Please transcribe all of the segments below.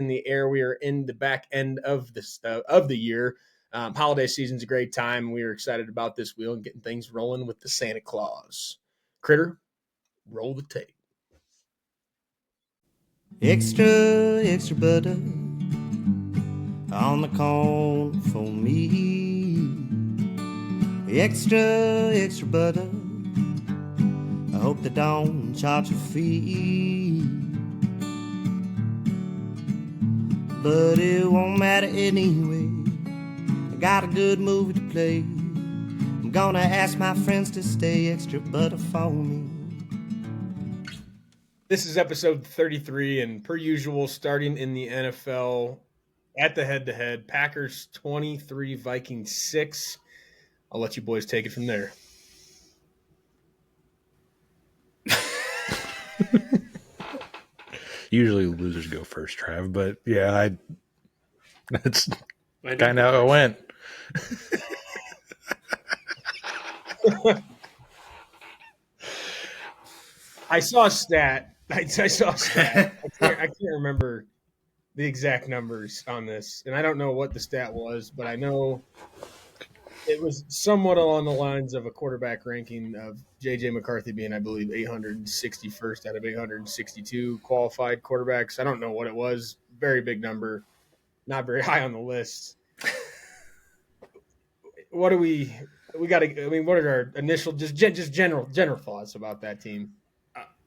in the air. We are in the back end of the year. Holiday season's a great time. We are excited about this wheel and getting things rolling with the Santa Claus. Critter, roll the tape. Extra, extra butter on the corn for me. Extra, extra butter. I hope they don't charge a fee. But it won't matter anyway. I got a good movie to play. I'm gonna ask my friends to stay extra butter for me. This is episode 33, and per usual, starting in the NFL at the head-to-head, Packers 23, Vikings 6. I'll let you boys take it from there. Usually losers go first, Trav, but yeah, that's kind of how it went. I saw a stat. I can't remember the exact numbers on this, and I don't know what the stat was, but I know it was somewhat along the lines of a quarterback ranking of J.J. McCarthy being, I believe, 861st out of 862 qualified quarterbacks. I don't know what it was. Very big number. Not very high on the list. What do we got to – I mean, what are our initial – just general thoughts about that team?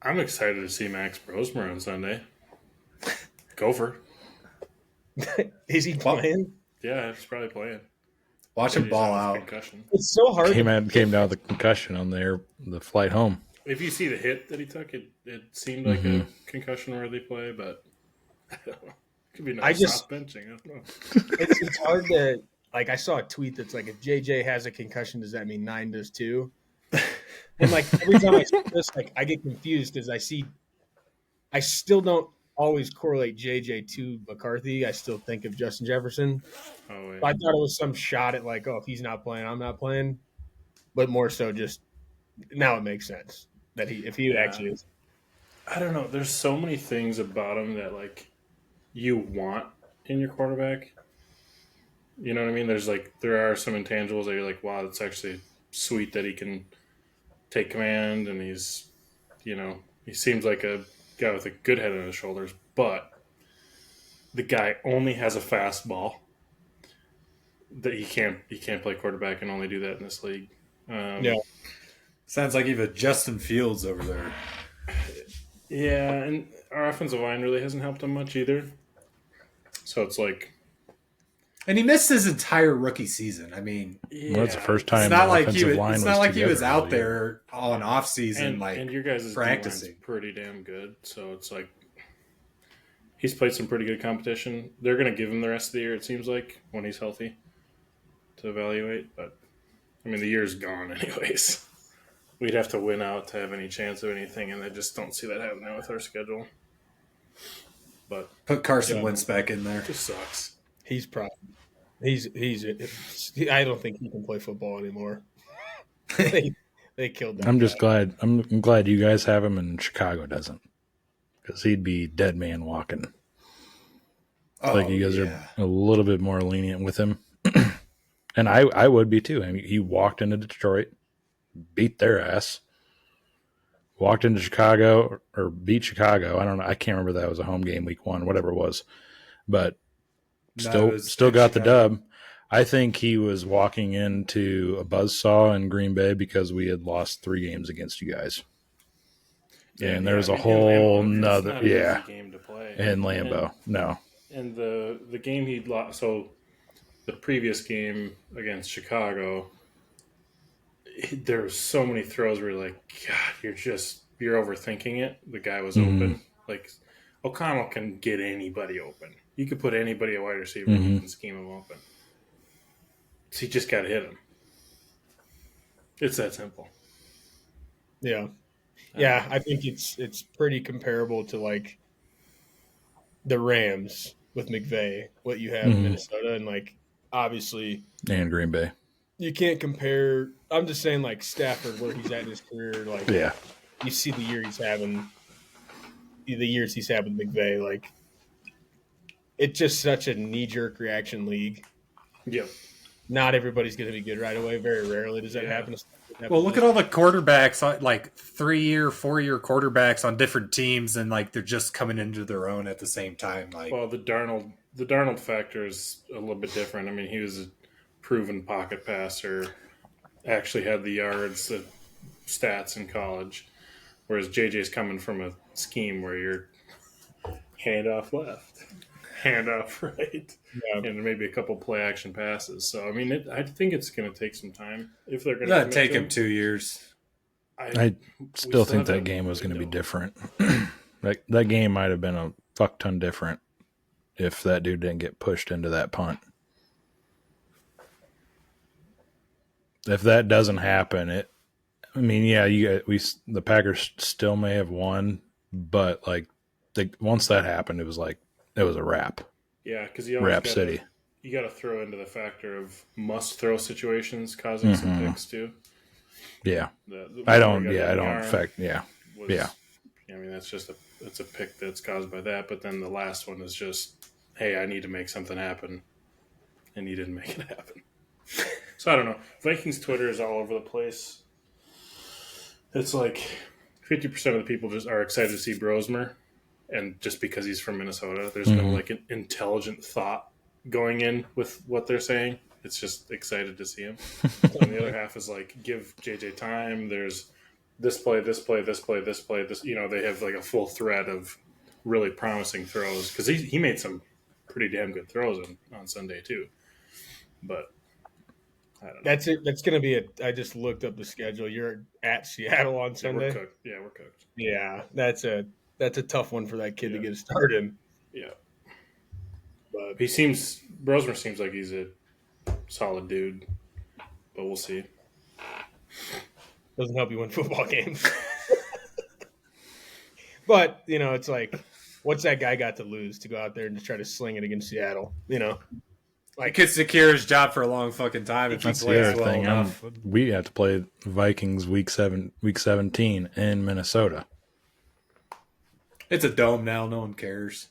I'm excited to see Max Brosmer on Sunday. Gopher. Is he playing? Yeah, he's probably playing. Watch him ball out. Concussion. It's so hard. Came down with the concussion on the flight home. If you see the hit that he took, it seemed like a concussion-worthy play, but I don't know. It could be nice soft benching. I don't know. It's hard to – like I saw a tweet that's like, if JJ has a concussion, does that mean 9 does too? And like every time I see this, like I get confused because I still don't always correlate JJ to McCarthy. I still think of Justin Jefferson. Oh, yeah. I thought it was some shot at like, oh, if he's not playing, I'm not playing. But more so just now it makes sense that if he actually is. I don't know. There's so many things about him that like you want in your quarterback. You know what I mean? There are some intangibles that you're like, wow, that's actually sweet that he can take command, and he's, he seems like a guy with a good head on his shoulders, but the guy only has a fastball that he can't play quarterback and only do that in this league. Yeah. Sounds like you have a Justin Fields over there. Yeah, and our offensive line really hasn't helped him much either. So it's like... And he missed his entire rookie season. I mean, well, that's the first time. It's not like he was out really. there all in off season, and your guys' practicing. Pretty damn good. So it's like he's played some pretty good competition. They're going to give him the rest of the year. It seems like when he's healthy to evaluate. But I mean, the year's gone anyways. We'd have to win out to have any chance of anything, and I just don't see that happening with our schedule. But put Carson Wentz back in there. It just sucks. He's probably I don't think he can play football anymore. they killed him. I'm just glad. I'm glad you guys have him and Chicago doesn't, because he'd be dead man walking. Like you guys are a little bit more lenient with him, and I would be too. I mean, he walked into Detroit, beat their ass. Walked into Chicago or beat Chicago. I don't know. I can't remember that was a home game week 1, whatever it was, but. Still got the dub. I think he was walking into a buzzsaw in Green Bay because we had lost 3 games against you guys. And there was a whole nother game to play. In Lambeau. No. And the game he'd lost, so the previous game against Chicago, there were so many throws where you're like, God, you're overthinking it. The guy was open. Like O'Connell can get anybody open. You could put anybody a wide receiver and scheme him open. So you just got to hit him. It's that simple. Yeah. Yeah, I think it's pretty comparable to like the Rams with McVay, what you have in Minnesota, and like obviously and Green Bay. You can't compare. I'm just saying like Stafford, where he's at in his career, like you see the years he's had with McVay, like it's just such a knee-jerk reaction league. Yep. Not everybody's going to be good right away. Very rarely does that happen. Well, look at all the quarterbacks, like 3-year, 4-year quarterbacks on different teams, and like they're just coming into their own at the same time. Like, well, the Darnold factor is a little bit different. I mean, he was a proven pocket passer, actually had the yards, the stats in college, whereas JJ's coming from a scheme where you're handoff left, handoff right, and maybe a couple play action passes. So I mean, I think it's going to take some time if they're going to take him 2 years. I still think that game was going to be different. that game might have been a fuck ton different if that dude didn't get pushed into that punt. If that doesn't happen, the Packers still may have won, but like once that happened, it was a wrap. Yeah, because you Wrap City. You got to throw into the factor of must throw situations causing some picks too. Yeah, I don't affect. Yeah. I mean, that's a pick that's caused by that. But then the last one is just, hey, I need to make something happen, and he didn't make it happen. So I don't know. Vikings Twitter is all over the place. It's like 50% of the people just are excited to see Brosmer, and just because he's from Minnesota, there's no like an intelligent thought going in with what they're saying. It's just excited to see him. And the other half is like, give JJ time. There's this play, this play, this play, this play, this. You know, they have like a full thread of really promising throws because he made some pretty damn good throws on Sunday too. But I don't know. That's it. That's going to be I just looked up the schedule. You're at Seattle on Sunday. We're cooked. Yeah, we're cooked. Yeah, that's a tough one for that kid to get a start in. Yeah. But Brosmer seems like he's a solid dude, but we'll see. Doesn't help you win football games. But, it's like, what's that guy got to lose to go out there and just try to sling it against Seattle? Like, could secure his job for a long fucking time if he plays well enough. We have to play Vikings week 17 in Minnesota. It's a dome now. No one cares.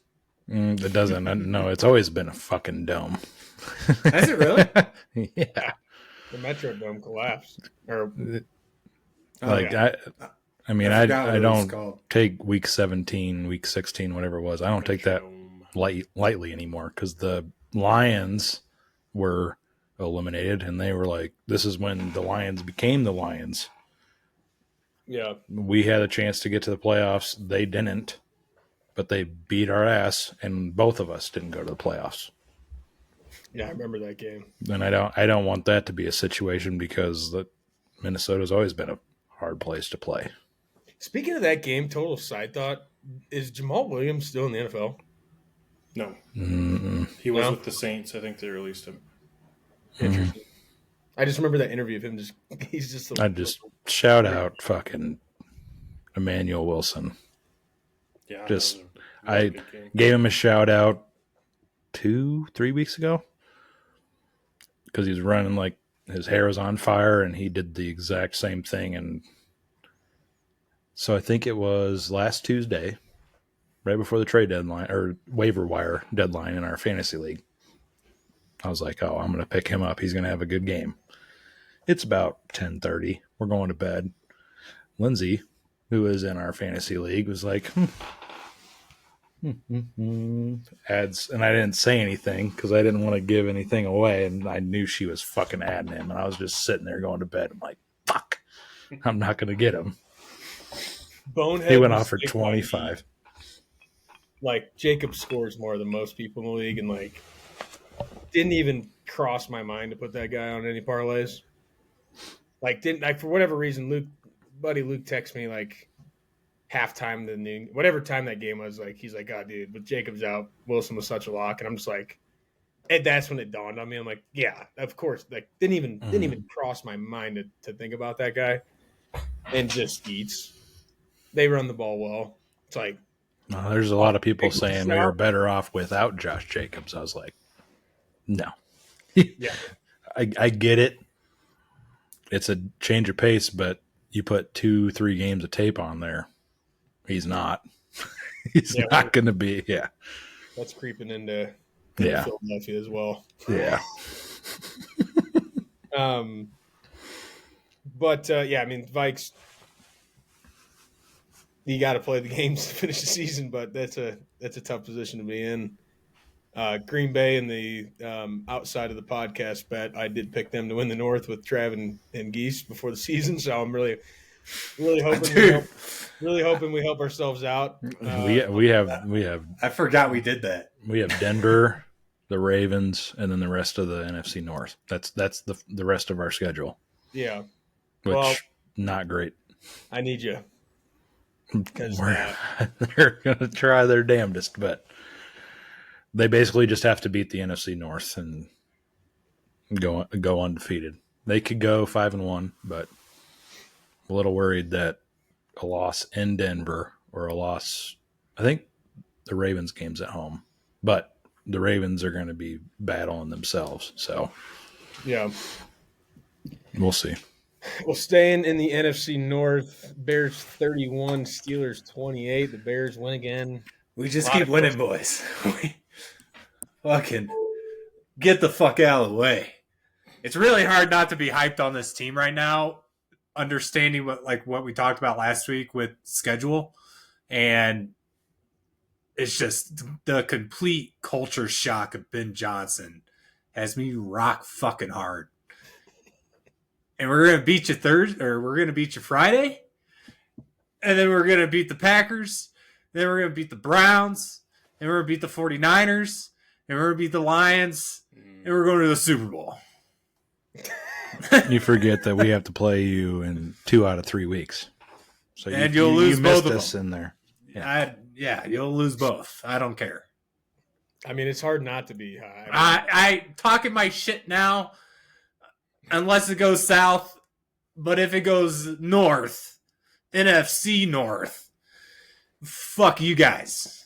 It doesn't. No, it's always been a fucking dome. Has it really? Yeah. The Metrodome collapsed. I don't take week 17, week 16, whatever it was. I don't take that lightly anymore because the Lions were eliminated, and they were like, this is when the Lions became the Lions. Yeah. We had a chance to get to the playoffs. They didn't, but they beat our ass, and both of us didn't go to the playoffs. Yeah, I remember that game. And I don't want that to be a situation because Minnesota's always been a hard place to play. Speaking of that game, total side thought, is Jamal Williams still in the NFL? No. Mm-mm. He was with the Saints. I think they released him. Interesting. I just remember that interview of him. He's just. I just shout out fucking Emmanuel Wilson. Yeah. I gave him a shout out 2-3 weeks ago because he was running like his hair was on fire, and he did the exact same thing. And so I think it was last Tuesday, right before the trade deadline or waiver wire deadline in our fantasy league. I was like, oh, I'm going to pick him up. He's going to have a good game. It's about 10:30. We're going to bed. Lindsay, who is in our fantasy league, was like, ads. And I didn't say anything because I didn't want to give anything away. And I knew she was fucking adding him. And I was just sitting there going to bed. I'm like, fuck, I'm not going to get him. Bonehead. He went off for 25. Like, Jacob scores more than most people in the league, and like, didn't even cross my mind to put that guy on any parlays. Like, for whatever reason, Luke texted me like halftime whatever time that game was. Like, he's like, "God, dude, with Jacobs out, Wilson was such a lock," and I'm just like, and that's when it dawned on me. I'm like, yeah, of course. Like, didn't even cross my mind to think about that guy, and just eats. They run the ball well. It's like, there's a lot of people saying we were better off without Josh Jacobs. I was like, no. Yeah, I get it. It's a change of pace, but you put 2-3 games of tape on there. He's not. He's not going to be. Yeah. That's creeping into Yeah. Philadelphia as well. Yeah. But I mean, Vikes. You got to play the games to finish the season, but that's a tough position to be in. Green Bay in the outside of the podcast bet, I did pick them to win the North with Trav and Gesse before the season, so I'm really hoping we help ourselves out. We have. I forgot we did that. We have Denver, the Ravens, and then the rest of the NFC North. That's the rest of our schedule. Yeah, which not great. I need you because they're going to try their damnedest, but they basically just have to beat the NFC North and go undefeated. They could go 5-1, but a little worried that a loss in Denver or a loss. I think the Ravens game's at home, but the Ravens are going to be battling themselves. So yeah, we'll see. Well, staying in the NFC North, Bears 31, Steelers 28. The Bears win again. We just keep winning, boys. Fucking get the fuck out of the way. It's really hard not to be hyped on this team right now, understanding what we talked about last week with schedule. And it's just the complete culture shock of Ben Johnson has me rock fucking hard. And we're going to beat you Thursday, or we're going to beat you Friday. And then we're going to beat the Packers. Then we're going to beat the Browns. And we're going to beat the 49ers. And we're going to beat the Lions. And we're going to the Super Bowl. You forget that we have to play you in 2 out of 3 weeks. So you'll lose both of us them. In there. Yeah, you'll lose both. I don't care. I mean, it's hard not to be. I talking my shit now, unless it goes south. But if it goes north, NFC North, fuck you guys.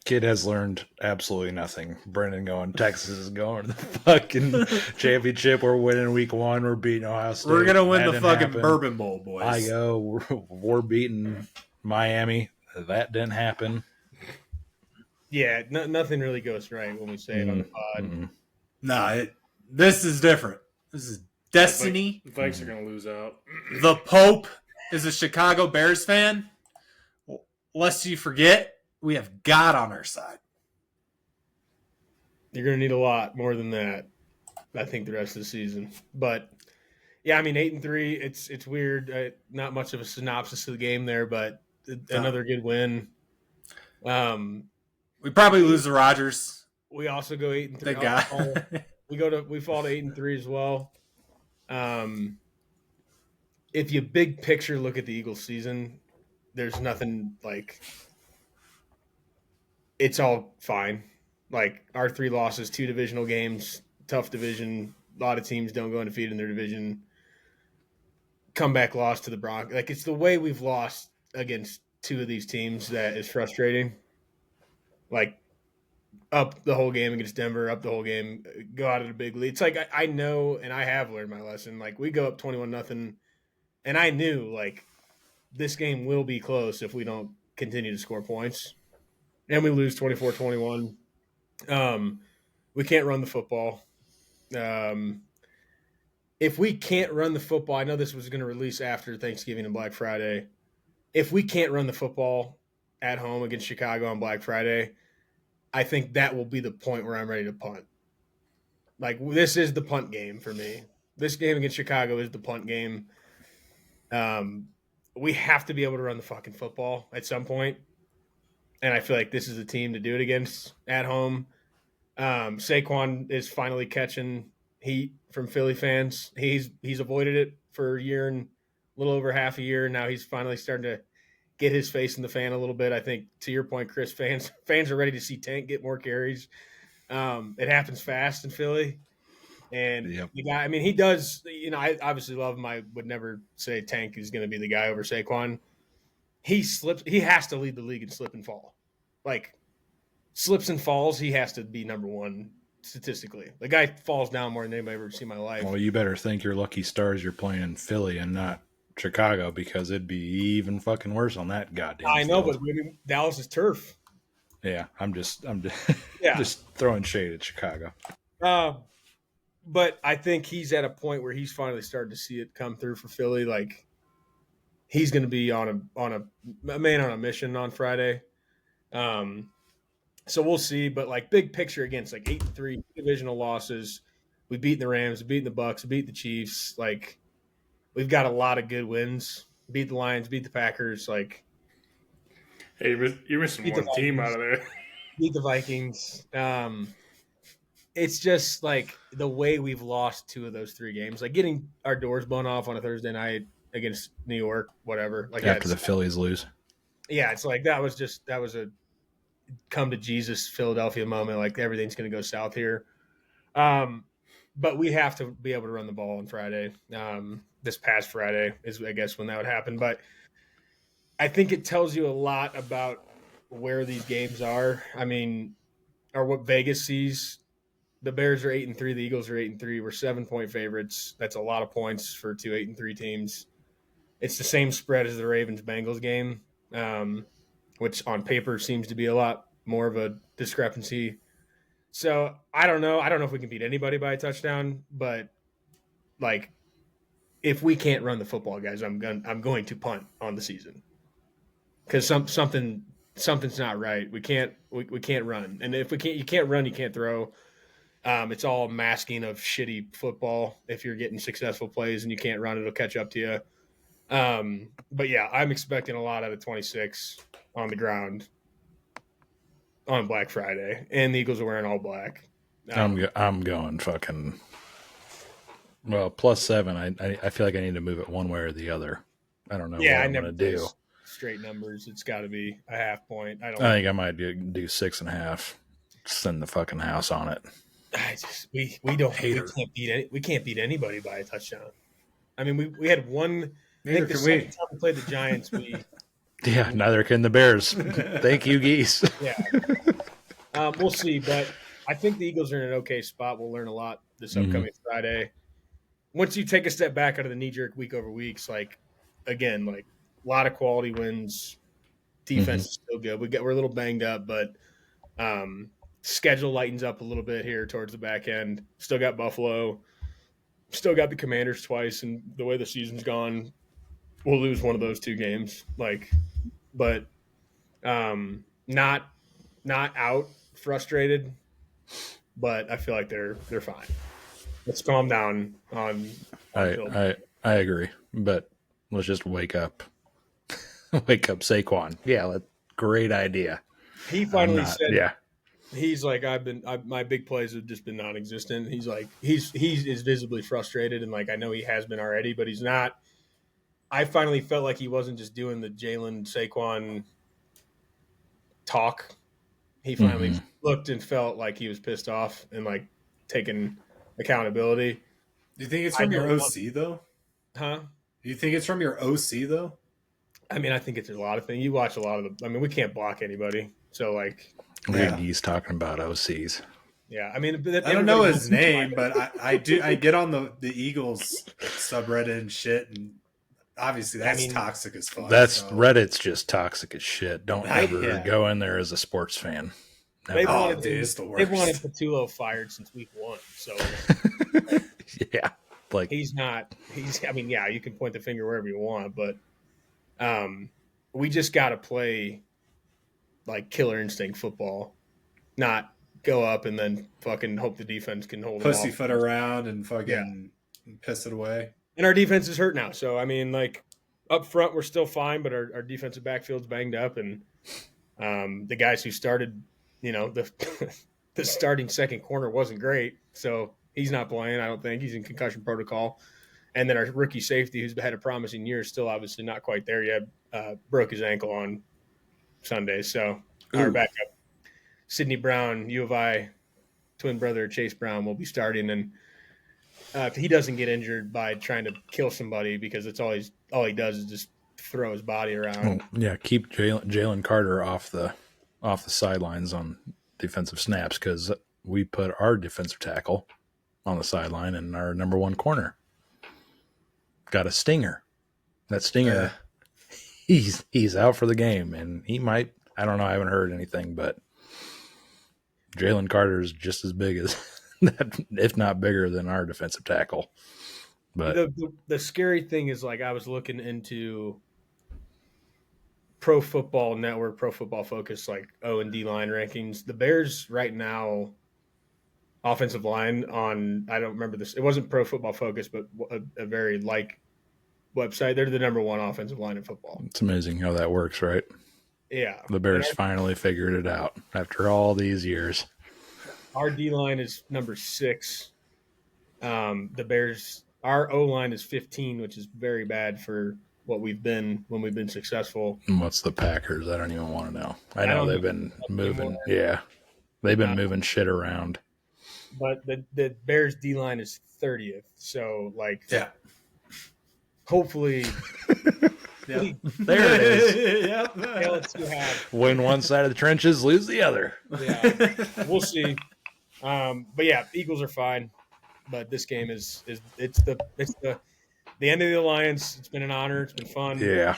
Kid has learned absolutely nothing. Brendan going, Texas is going to the fucking championship. We're winning week 1. We're beating Ohio State. We're going to win the fucking Bourbon Bowl, boys. I go, we're beating Miami. That didn't happen. Yeah, nothing really goes right when we say it on the pod. Mm-hmm. No, this is different. This is destiny. The Vikes are going to lose out. The Pope is a Chicago Bears fan. Lest you forget, we have God on our side. You're going to need a lot more than that, I think, the rest of the season. But, yeah, I mean, 8-3, it's weird. Not much of a synopsis of the game there, but another good win. We probably lose to Rodgers. We also go 8-3. Thank God. We fall to 8-3 as well. If you big picture look at the Eagles season, there's nothing like – it's all fine. Like our 3 losses, 2 divisional games, tough division. A lot of teams don't go undefeated in their division. Comeback loss to the Broncos. Like it's the way we've lost against 2 of these teams that is frustrating. Like up the whole game against Denver, up the whole game, go out at a big lead. It's like I know, and I have learned my lesson. Like we go up 21-0, and I knew like this game will be close if we don't continue to score points. And we lose 24-21. We can't run the football. If we can't run the football, I know this was going to release after Thanksgiving and Black Friday. If we can't run the football at home against Chicago on Black Friday, I think that will be the point where I'm ready to punt. Like, this is the punt game for me. This game against Chicago is the punt game. We have to be able to run the fucking football at some point. And I feel like this is the team to do it against at home. Saquon is finally catching heat from Philly fans. He's avoided it for a year and a little over half a year. Now he's finally starting to get his face in the fan a little bit. I think, to your point, Chris, fans are ready to see Tank get more carries. It happens fast in Philly. And the guy, I mean, he does, I obviously love him. I would never say Tank is going to be the guy over Saquon. He has to lead the league in slip and fall. Like, slips and falls, he has to be number 1 statistically. The guy falls down more than anybody I've ever seen in my life. Well, you better think you're lucky stars you're playing in Philly and not Chicago, because it'd be even fucking worse on that goddamn I know, field. but maybe Dallas is turf. Yeah, I'm just Yeah. just throwing shade at Chicago. But I think he's at a point where he's finally starting to see it come through for Philly. Like he's going to be on a man on a mission on Friday. So we'll see. But like big picture against like 8-3 divisional losses, we've beaten the Rams, we've beaten the Bucks, we beat the Chiefs. Like we've got a lot of good wins. Beat the Lions, beat the Packers. Like Hey, you're missing beat the one team Vikings. out of there. Beat the Vikings. It's just like the way we've lost 2 of those 3 games, like getting our doors blown off on a Thursday night against New York, whatever. Like After the Phillies lose. Yeah, it's like that was a come to Jesus Philadelphia moment. Like everything's going to go south here. But we have to be able to run the ball on Friday. This past Friday is, I guess, when that would happen. But I think it tells you a lot about where these games are. I mean, or what Vegas sees. The Bears are 8-3. The Eagles are 8-3. We're 7-point favorites. That's a lot of points for 2 8-3 teams. It's the same spread as the Ravens-Bengals game, which on paper seems to be a lot more of a discrepancy. So I don't know. I don't know if we can beat anybody by a touchdown, but like if we can't run the football, guys, I'm going to punt on the season because something's not right. We can't run, and if you can't run, you can't throw. It's all masking of shitty football. If you're getting successful plays and you can't run, it'll catch up to you. But yeah, I'm expecting a lot out of 26 on the ground on Black Friday, and the Eagles are wearing all black. I'm going fucking +7. I feel like I need to move it one way or the other. I don't know what I'm going to do. Straight numbers. It's got to be a half point. I think I might do 6.5. Send the fucking house on it. We can't beat anybody by a touchdown. I mean, we had one. I think the second time we played the Giants, neither can the Bears. Thank you, Gesse. Yeah, we'll see, but I think the Eagles are in an okay spot. We'll learn a lot this upcoming Friday. Once you take a step back out of the knee-jerk week over weeks, like again, like a lot of quality wins. Defense is still good. We're a little banged up, but schedule lightens up a little bit here towards the back end. Still got Buffalo. Still got the Commanders twice, and the way the season's gone, we'll lose one of those 2 games. But not out frustrated, but I feel like they're fine. Let's calm down on I agree, but let's just wake up. Wake up Saquon. Yeah, great idea. He finally said, yeah. He's like, my big plays have just been non-existent. He's like, he is visibly frustrated, and like I know he has been already, but he's not. I finally felt like he wasn't just doing the Jalen Saquon talk. He finally looked and felt like he was pissed off and like taking accountability. Do you think it's from your OC though? Huh? Do you think it's from your OC though? I mean, I think it's a lot of things. You watch a lot of the. I mean, we can't block anybody, so like. He's talking about OCs. Yeah, I mean, I don't know his name, but I do. I get on the Eagles subreddit and shit, and obviously that's toxic as fuck. Reddit's just toxic as shit. Don't ever go in there as a sports fan. They've wanted Patullo fired since week 1. So yeah, like he's not. I mean, yeah, you can point the finger wherever you want, but we just got to play like killer instinct football, not go up and then fucking hope the defense can hold pussyfoot around and fucking piss it away. And our defense is hurt now, so I mean, like up front we're still fine, but our defensive backfield's banged up, and the guys who started, the starting second corner wasn't great, so he's not playing. I don't think he's in concussion protocol. And then our rookie safety, who's had a promising year, still obviously not quite there yet, broke his ankle on Sunday. So our backup, Sidney Brown, U of I twin brother Chase Brown, will be starting. And if he doesn't get injured by trying to kill somebody, because it's all he does is just throw his body around. Keep Jalen Carter off the sidelines on defensive snaps, because we put our defensive tackle on the sideline and our number 1 corner got a stinger. That stinger, he's out for the game, and he might. I don't know. I haven't heard anything, but Jalen Carter is just as big as that, if not bigger than our defensive tackle. But the scary thing is, like, I was looking into Pro Football Network, Pro Football Focus, like O and D line rankings. The Bears right now, offensive line on, I don't remember this. It wasn't Pro Football Focus, but a very like website. They're the number one offensive line in football. it's amazing how that works, right? Yeah. The Bears finally figured it out after all these years. Our D line is number 6. The Bears, our O line is 15, which is very bad for what we've been when we've been successful. And what's the Packers? I don't even want to know. I know they've been moving. Yeah. They've been moving shit around. But the Bears D line is 30th. So, like, Yeah. hopefully. There it is. Yep. Let's Win one side of the trenches, lose the other. Yeah, we'll see. But yeah, Eagles are fine. But this game is the end of the alliance. It's been an honor. It's been fun. Yeah.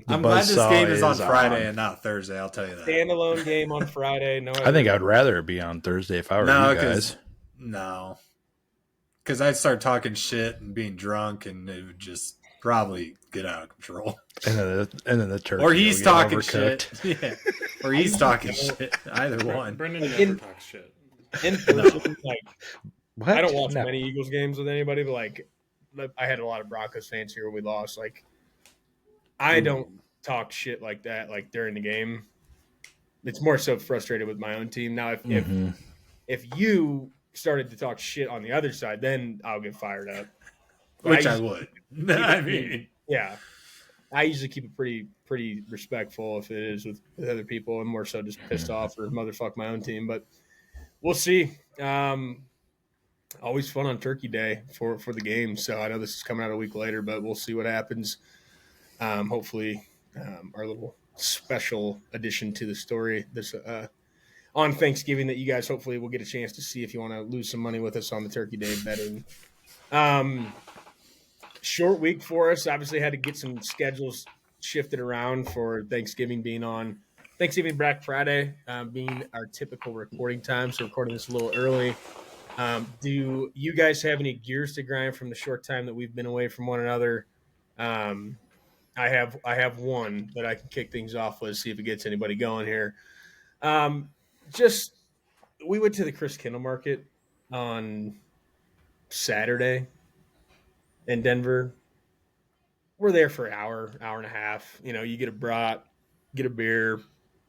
I'm glad this game is on Friday and not Thursday. I'll tell you that. Standalone game on Friday. No, I think I'd rather it be on Thursday if I were you guys. No, because I'd start talking shit and being drunk, and it would just probably get out of control. And then the turkey. Or he's talking shit. Yeah. Or he's talking shit. Either one. Brendan never talks shit. In person, like, What? I don't watch many Eagles games with anybody, but like, I had a lot of Broncos fans here when we lost. Like, I don't talk shit like that, like, during the game. It's more so frustrated with my own team. Now, if you started to talk shit on the other side, then I'll get fired up. But Which I would. I mean, yeah. I usually keep it pretty respectful if it is with other people, and more so just pissed off or motherfuck my own team. But we'll see. Always fun on Turkey Day for the game. So I know this is coming out a week later, but we'll see what happens. Hopefully, our little special addition to the story this on Thanksgiving that you guys hopefully will get a chance to see if you want to lose some money with us on the Turkey Day betting. Short week for us. Obviously, had to get some schedules shifted around for Thanksgiving being on Thanksgiving Black Friday being our typical recording time. So recording this a little early. Do you guys have any gears to grind from the short time that we've been away from one another? I have one that I can kick things off with, see if it gets anybody going here. We went to the Chris Kindle Market on Saturday in Denver. We're there for an hour and a half. You know, you get a brat, get a beer,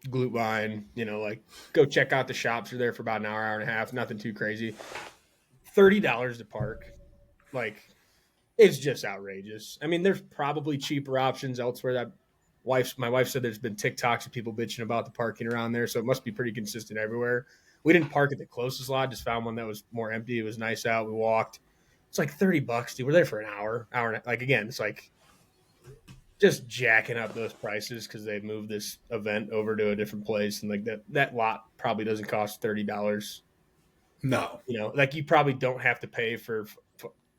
glute wine, you know, like, go check out the shops. You're there for about an hour and a half. Nothing too crazy. $30 to park. Like, it's just outrageous. I mean, there's probably cheaper options elsewhere. My wife said there's been TikToks of people bitching about the parking around there, so it must be pretty consistent everywhere. We didn't park at the closest lot, just found one that was more empty. It was nice out. We walked. It's like $30, dude. We're there for an hour and like, again, it's like just jacking up those prices because they've moved this event over to a different place, and like that lot probably doesn't cost $30. no. You know, like, you probably don't have to pay for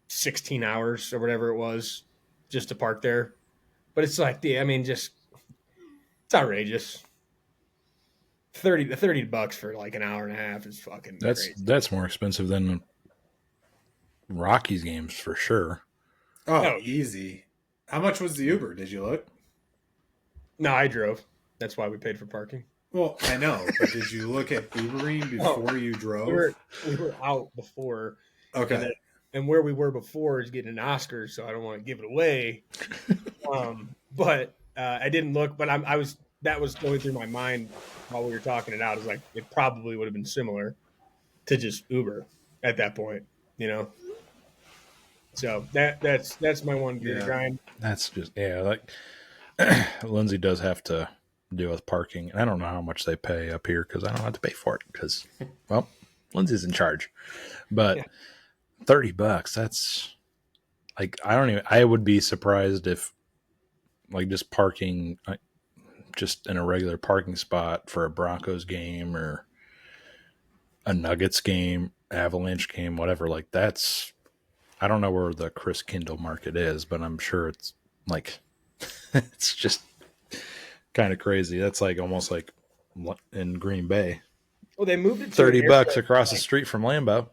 16 hours or whatever it was just to park there. But it's like, it's outrageous. $30 for like an hour and a half is fucking crazy. That's more expensive than Rockies games for sure. Oh, easy. How much was the Uber? Did you look? No, I drove. That's why we paid for parking. Well, I know, but did you look at Ubering before you drove? We were out before. Okay. And where we were before is getting an Oscar, so I don't want to give it away. But I didn't look, but that was going through my mind while we were talking it out. Is like, it probably would have been similar to just Uber at that point, you know. So that's my one gear grind. That's just like Lindsay does have to deal with parking. I don't know how much they pay up here because I don't have to pay for it because, well, Lindsay's in charge. But $30, that's like, I would be surprised if, like, just parking just in a regular parking spot for a Broncos game or a Nuggets game, Avalanche game, whatever, like, that's, I don't know where the Chris Kindle Market is, but I'm sure it's like, it's just kind of crazy. That's like almost like in Green Bay, Well, they moved it to an $30 area, across the like, street from Lambeau.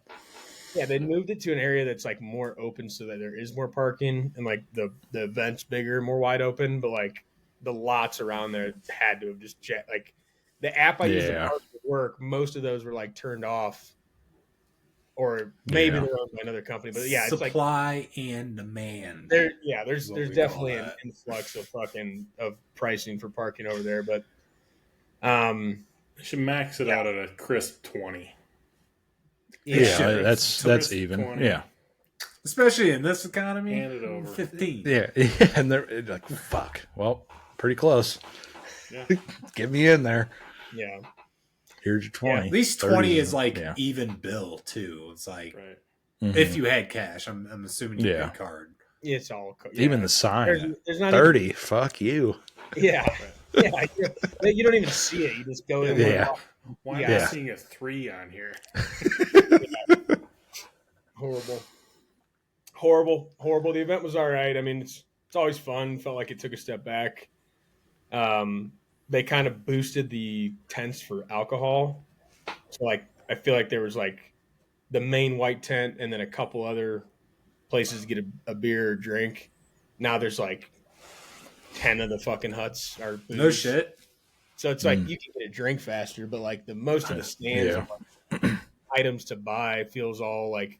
yeah, they moved it to an area that's like more open so that there is more parking and like the event's bigger, more wide open. But like the lots around there had to have just like the app I used to Yeah. park for work. Most of those were like turned off, or maybe Yeah. they're owned by another company. But yeah, it's like supply and demand. there's what we definitely call an that. influx of pricing for parking over there. But They should max it out at a crisp 20. Yeah, Sure. that's even. 20. Yeah. Especially in this economy. Hand it over. 15. Yeah. And they're like, fuck. Well, pretty close. Yeah. Get me in there. yeah, Here's your 20. At least 30 20 is like yeah. even bill too. It's like Right. Mhm. if you had cash, I'm assuming you Yeah. had card. it's all Even the sign. there's not 30. Fuck you. Yeah. Yeah. You don't even see it. You just go in. Yeah. Why am Yeah. I seeing a 3 on here? Horrible. The event was all right. I mean, it's always fun. Felt like it took a step back. They kind of boosted the tents for alcohol. So like, I feel like there was like the main white tent and then a couple other places to get a beer or drink. Now there's like 10 of the fucking huts are booze. No shit. So it's like you can get a drink faster, but like the most of the stands Yeah. of like, items to buy feels all like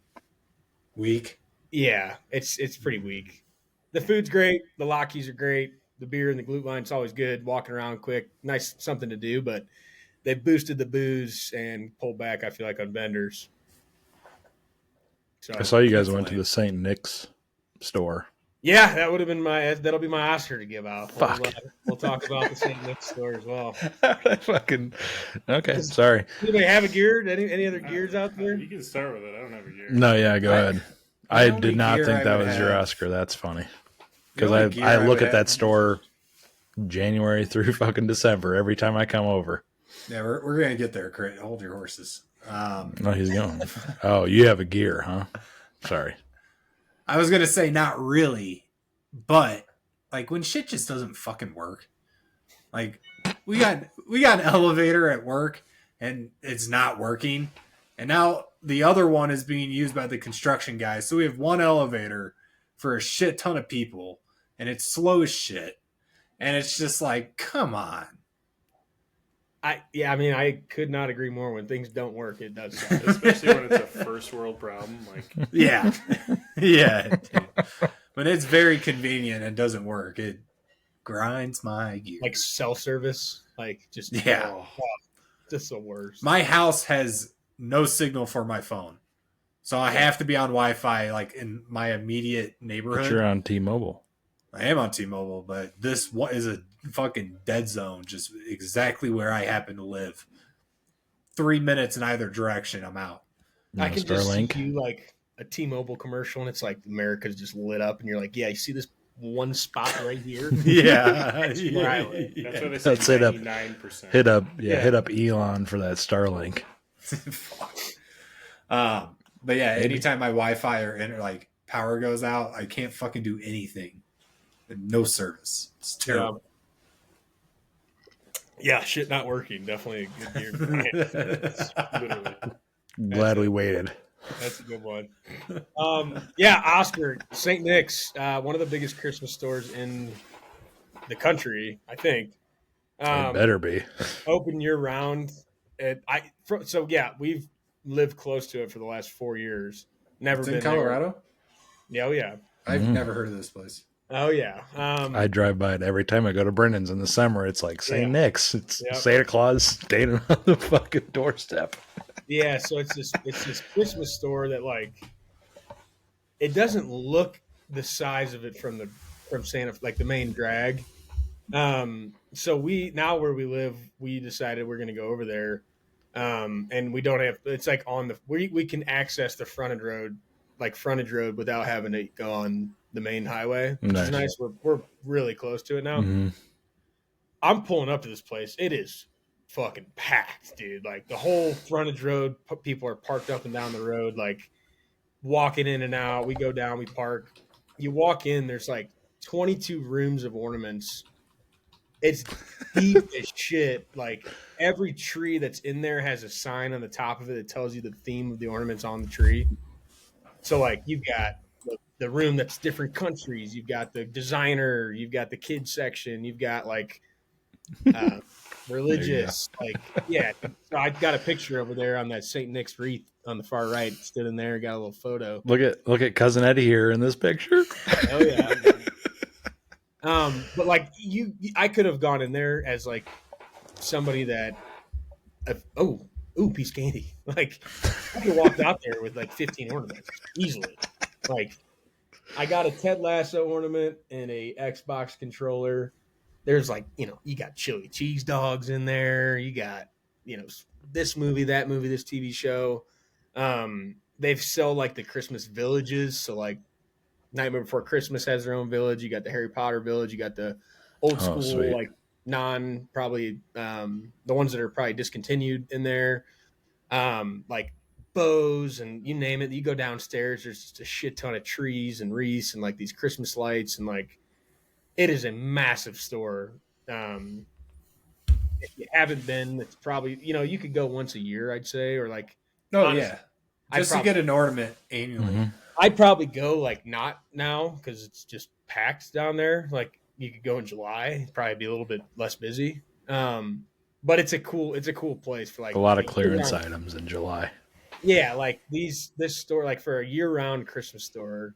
Weak. yeah, it's pretty weak. The food's great, the lockies are great, the beer and the glute line's always good. Walking around quick, nice something to do, but they boosted the booze and pulled back. I feel like on vendors. So I saw you guys went to the St. Nick's store. yeah, that'll be my Oscar to give out. Fuck. We'll talk about the St. Nick's store as well. Fucking okay. Sorry. Anybody have a gear? Any other gears out there? You can start with it. I don't have a gear. No, yeah, go ahead. I the only did not gear think I that would was your have- Oscar. That's funny. The only Because gear I look would at that have- store January through fucking December every time I come over. Yeah, we're gonna get there. Crit. Hold your horses. No, he's going. Oh, you have a gear, huh? Sorry. I was gonna say not really, but like when shit just doesn't fucking work. Like we got an elevator at work and it's not working, and now the other one is being used by the construction guys. So we have one elevator for a shit ton of people, and it's slow as shit. And it's just like, come on. I mean, I could not agree more. When things don't work, it does suck. Especially when it's a first world problem. Like, Yeah. Yeah. Dude. When it's very convenient and doesn't work, it grinds my gears. Like self-service, like just Yeah. just the worst. My house has no signal for my phone. So I have to be on Wi-Fi like in my immediate But neighborhood. you're on T-Mobile. I am on T-Mobile, but this is a fucking dead zone, just exactly where I happen to live. 3 minutes in either direction, I'm out. You I know, can just see Starlink. you like a T-Mobile commercial, and it's like America's just lit up, and you're like, yeah, you see this one spot right here? Yeah. That's where I live. that's why they say Let's hit up- 99%. Hit up, Yeah. hit up Elon for that Starlink. Fuck. But yeah, anytime my Wi-Fi or like power goes out, I can't fucking do anything. No service. It's terrible. Yeah, shit not working. Definitely a good gear. Literally. Glad we waited. That's a good one. Yeah, Oscar, St. Nick's, one of the biggest Christmas stores in the country, I think. It better be. Open year round. So yeah, we've lived close to it for the last 4 years. Never It's been in Colorado? There. Yeah, oh yeah. I've Mhm. never heard of this place. Oh yeah. I drive by it every time I go to Brennan's in the summer. It's like St. Yeah. Nick's. It's Yep. Santa Claus standing on the fucking doorstep. Yeah, so it's this Christmas store that like it doesn't look the size of it from Santa, like the main drag. So where we live, we decided we're gonna go over there. And we don't have it's like on the we can access the frontage road without having to go on the main highway, which is nice. We're really close to it now. Mhm. I'm pulling up to this place. It is fucking packed, dude. Like the whole frontage road, people are parked up and down the road, like walking in and out. We go down, we park. You walk in, there's like 22 rooms of ornaments It's deep as shit. Like every tree that's in there has a sign on the top of it that tells you the theme of the ornaments on the tree. So like you've got the room that's different countries. You've got the designer. You've got the kids section. You've got like uh, religious. Like yeah. So I got a picture over there on that Saint Nick's wreath on the far right. Stood in there, got a little photo. Look at cousin Eddie here in this picture. Oh yeah. But like I could have gone in there as like somebody that, piece of candy. Like I could have walked out there with like 15 ornaments easily. Like I got a Ted Lasso ornament and a Xbox controller. There's like, you got chili cheese dogs in there. You got, this movie, that movie, this TV show. They've sell like the Christmas villages. So like Nightmare Before Christmas has their own village. You got the Harry Potter village. You got the old school, like probably the ones that are probably discontinued in there. Like bows and you name it. You go downstairs, there's just a shit ton of trees and wreaths and like these Christmas lights and like it is a massive store. If you haven't been, it's probably you could go once a year, I'd say, or like honestly, just to get an ornament annually. Mm-hmm. I'd probably go like not now because it's just packed down there. Like you could go in July, it'd probably be a little bit less busy. But it's a cool place for like a lot of clearance items in July. Yeah, like this store, like for a year-round Christmas store,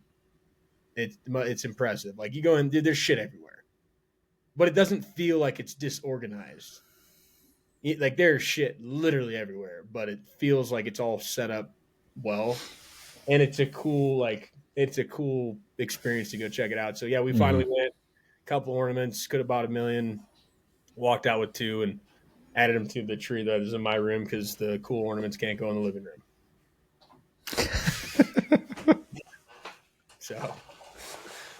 it's impressive. Like you go in, dude, there's shit everywhere, but it doesn't feel like it's disorganized. Like there's shit literally everywhere, but it feels like it's all set up well, and it's a cool experience to go check it out. So yeah, we finally went. A couple ornaments, could have bought 1,000,000, walked out with 2, and added them to the tree that is in my room because the cool ornaments can't go in the living room. So,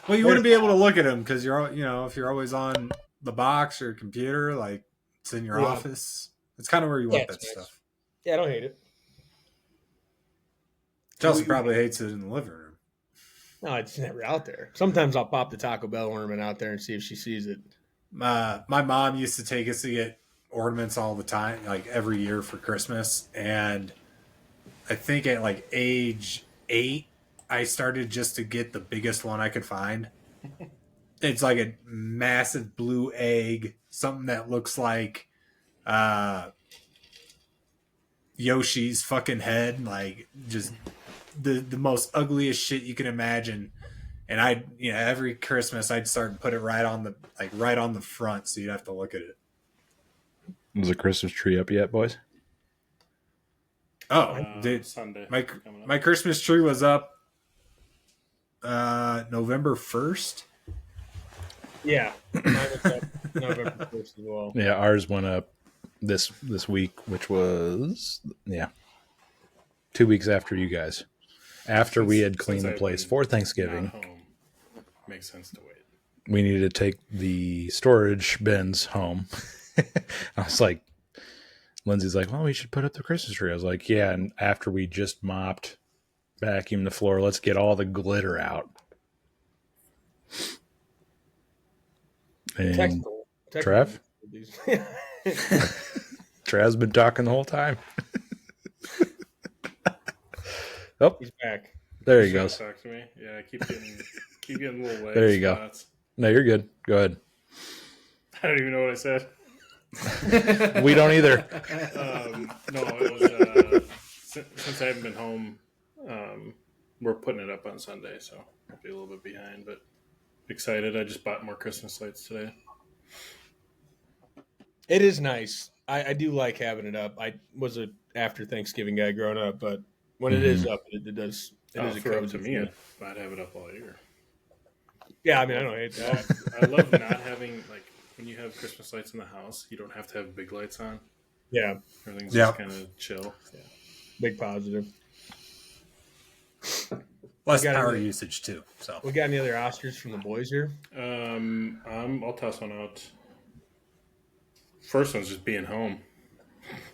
well, you wouldn't be able to look at them because if you're always on the box or computer, like it's in your office. It's kind of where you want that stuff. Yeah, I don't hate it. Chelsea probably hates it in the living room. No, it's never out there. Sometimes I'll pop the Taco Bell ornament out there and see if she sees it. My mom used to take us to get ornaments all the time, like every year for Christmas. And I think at like age 8, I started just to get the biggest one I could find. It's like a massive blue egg, something that looks like Yoshi's fucking head, like just the most ugliest shit you can imagine. And every Christmas I'd start and put it right on the front, so you'd have to look at it. Was the Christmas tree up yet, boys? Oh, dude, Sunday. My Christmas tree was up November 1st. Yeah, mine was up November 1st as well. Yeah, ours went up this week, which was 2 weeks after you guys. After we had cleaned the place for Thanksgiving. Home, makes sense to wait. We needed to take the storage bins home. I was like, Lindsay's like, well, we should put up the Christmas tree. I was like, yeah. And after we just mopped, vacuumed the floor, let's get all the glitter out. And Trev? Trev's been talking the whole time. Oh, he's back. There he goes. Talk to me. Yeah, I keep getting little leg There you spots. Go. No, you're good. Go ahead. I don't even know what I said. We don't either. No, it was since I haven't been home. We're putting it up on Sunday, so I'll be a little bit behind, but excited. I just bought more Christmas lights today. It is nice. I do like having it up. I was a after Thanksgiving guy growing up, but when it is up, it does. It is a for up cozy to me. I'd have it up all year. Yeah, I mean, I don't hate that. I love not having, like, when you have Christmas lights in the house, you don't have to have big lights on. Yeah. Everything's just kind of chill. Yeah. Big positive. Less power usage, too. So we got any other Oscars from the boys here? I'll toss one out. First one's just being home.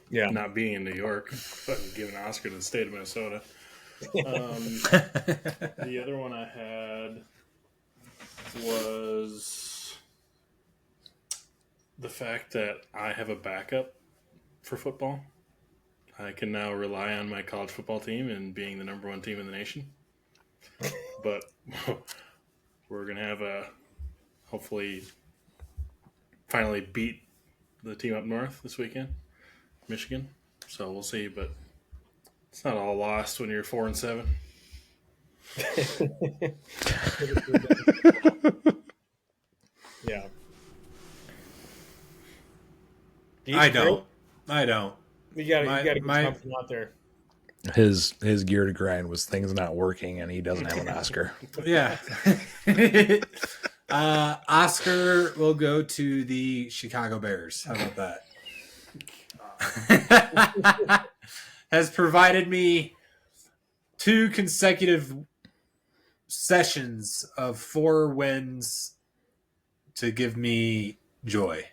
Yeah. Not being in New York, but giving an Oscar to the state of Minnesota. The other one I had was the fact that I have a backup for football. I can now rely on my college football team and being the number one team in the nation. But we're going to have hopefully finally beat the team up north this weekend, Michigan. So we'll see, but it's not all lost when you're 4-7. Yeah. I don't. You gotta get my- something out there. His gear to grind was things not working, and he doesn't have an Oscar. Yeah. Oscar will go to the Chicago Bears. How about that? Has provided me 2 consecutive sessions of 4 wins to give me joy.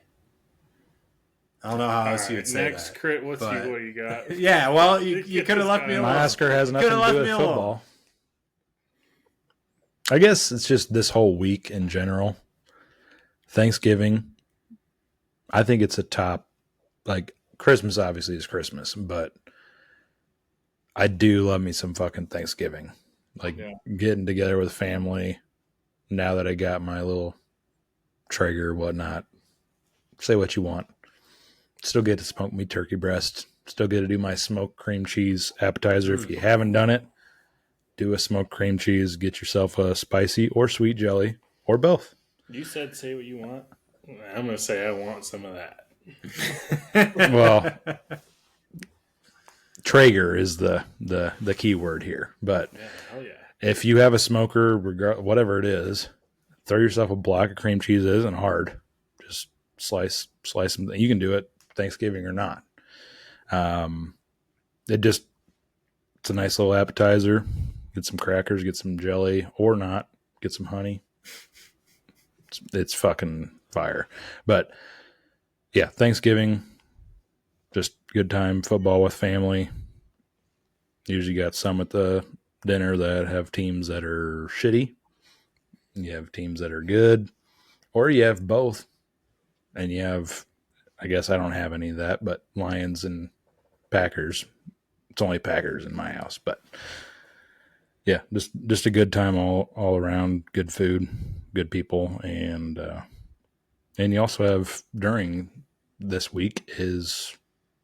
I don't know how else you would say next that. crit, what but- do you got? Yeah, well, you could have left me alone. My Oscar has nothing to Could've do left with me alone. football. I guess it's just this whole week in general. Thanksgiving, I think it's a top. Like, Christmas obviously is Christmas, but I do love me some fucking Thanksgiving. Like, getting together with family. Now that I got my little Traeger, whatnot, say what you want. Still get to smoke me turkey breast. Still get to do my smoked cream cheese appetizer. If you haven't done it, do a smoked cream cheese. Get yourself a spicy or sweet jelly, or both. You said say what you want. I'm going to say I want some of that. Well, Traeger is the key word here. But Yeah, hell yeah. if you have a smoker, whatever it is, throw yourself a block of cream cheese. It isn't hard. Just slice them. You can do it Thanksgiving or not. It's a nice little appetizer. Get some crackers, get some jelly, or not. Get some honey. It's fucking fire. But yeah, Thanksgiving, just good time. Football with family. Usually got some at the dinner that have teams that are shitty. You have teams that are good, or you have both. And you have, I guess I don't have any of that, but Lions and Packers. It's only Packers in my house, but yeah, just a good time all around. Good food, good people, and you also have during this week is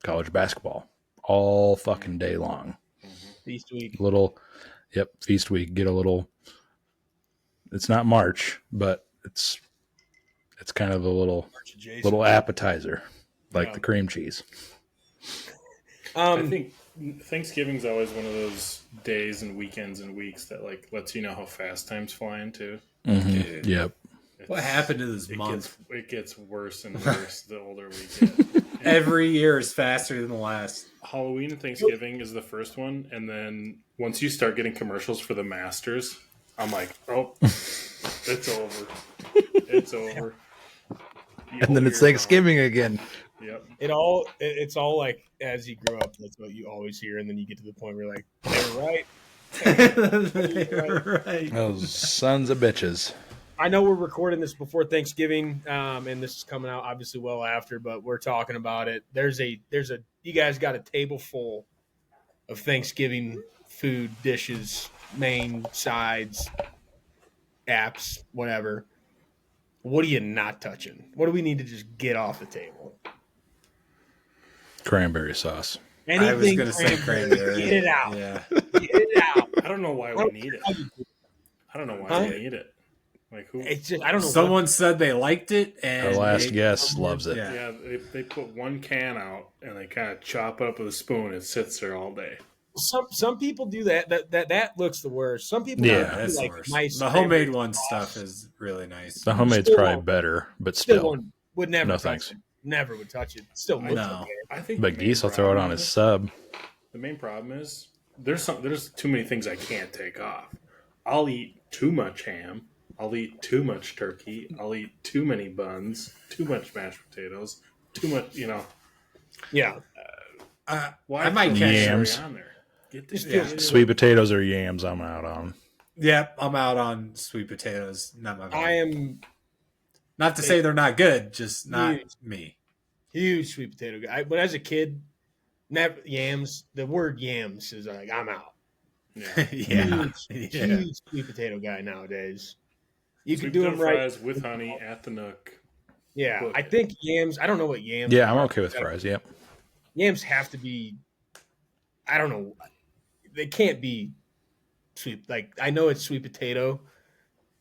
college basketball all fucking day long. Feast week. Feast week. Get a little. It's not March, but it's kind of a little appetizer, like the cream cheese. I think Thanksgiving's always one of those days and weekends and weeks that like lets you know how fast time's flying too. Mm-hmm. Yep. What happened to this month? It gets worse and worse the older we get. Every year is faster than the last. Halloween and Thanksgiving is the first one, and then once you start getting commercials for the Masters, I'm like, oh, it's over. It's over. And then it's Thanksgiving again. Yep. It's all like as you grow up, that's what you always hear, and then you get to the point where you're like, they were right. Right. Those sons of bitches. I know we're recording this before Thanksgiving, and this is coming out obviously well after, but we're talking about it. You guys got a table full of Thanksgiving food dishes, main sides, apps, whatever. What are you not touching? What do we need to just get off the table? Cranberry sauce. Anything I was going to say cranberry. Get it out. Yeah. Get it out. I don't know why we need it. I don't know why we need it. Like who? It's just I don't know. Someone said they liked it, and Our last guest loves it. Yeah. Yeah, they put one can out and they kind of chop it up with a spoon. It sits there all day. Some people do that. That looks the worst. Some people Yeah, do That's like the worst. nice The homemade cranberry one sauce. stuff is really nice. The homemade's Still probably won't. better, but Still still. would never No touch thanks. it. Never would touch it. Still looks know. okay. I think. But the main Gesse will throw it problem on his is- sub. The main problem is there's too many things I can't take off. I'll eat too much ham. I'll eat too much turkey. I'll eat too many buns. Too much mashed potatoes. Too much, Yeah. Why I might put catch Yams. celery on there? Get this Yeah. shit. Sweet potatoes or yams, I'm out on. Yep, I'm out on sweet potatoes. Not my I am Not to say they're not good, just not Huge. me. Huge sweet potato guy. But as a kid, yams. The word yams is like I'm out. Yeah. Huge sweet potato guy nowadays. You Sweet can do potato them right. fries with honey at the Nook. Yeah, Book I it. think yams. I don't know what yams. Yeah, I'm are. okay with fries. Yep. Yams have to be. I don't know. They can't be sweet. Like I know it's sweet potato,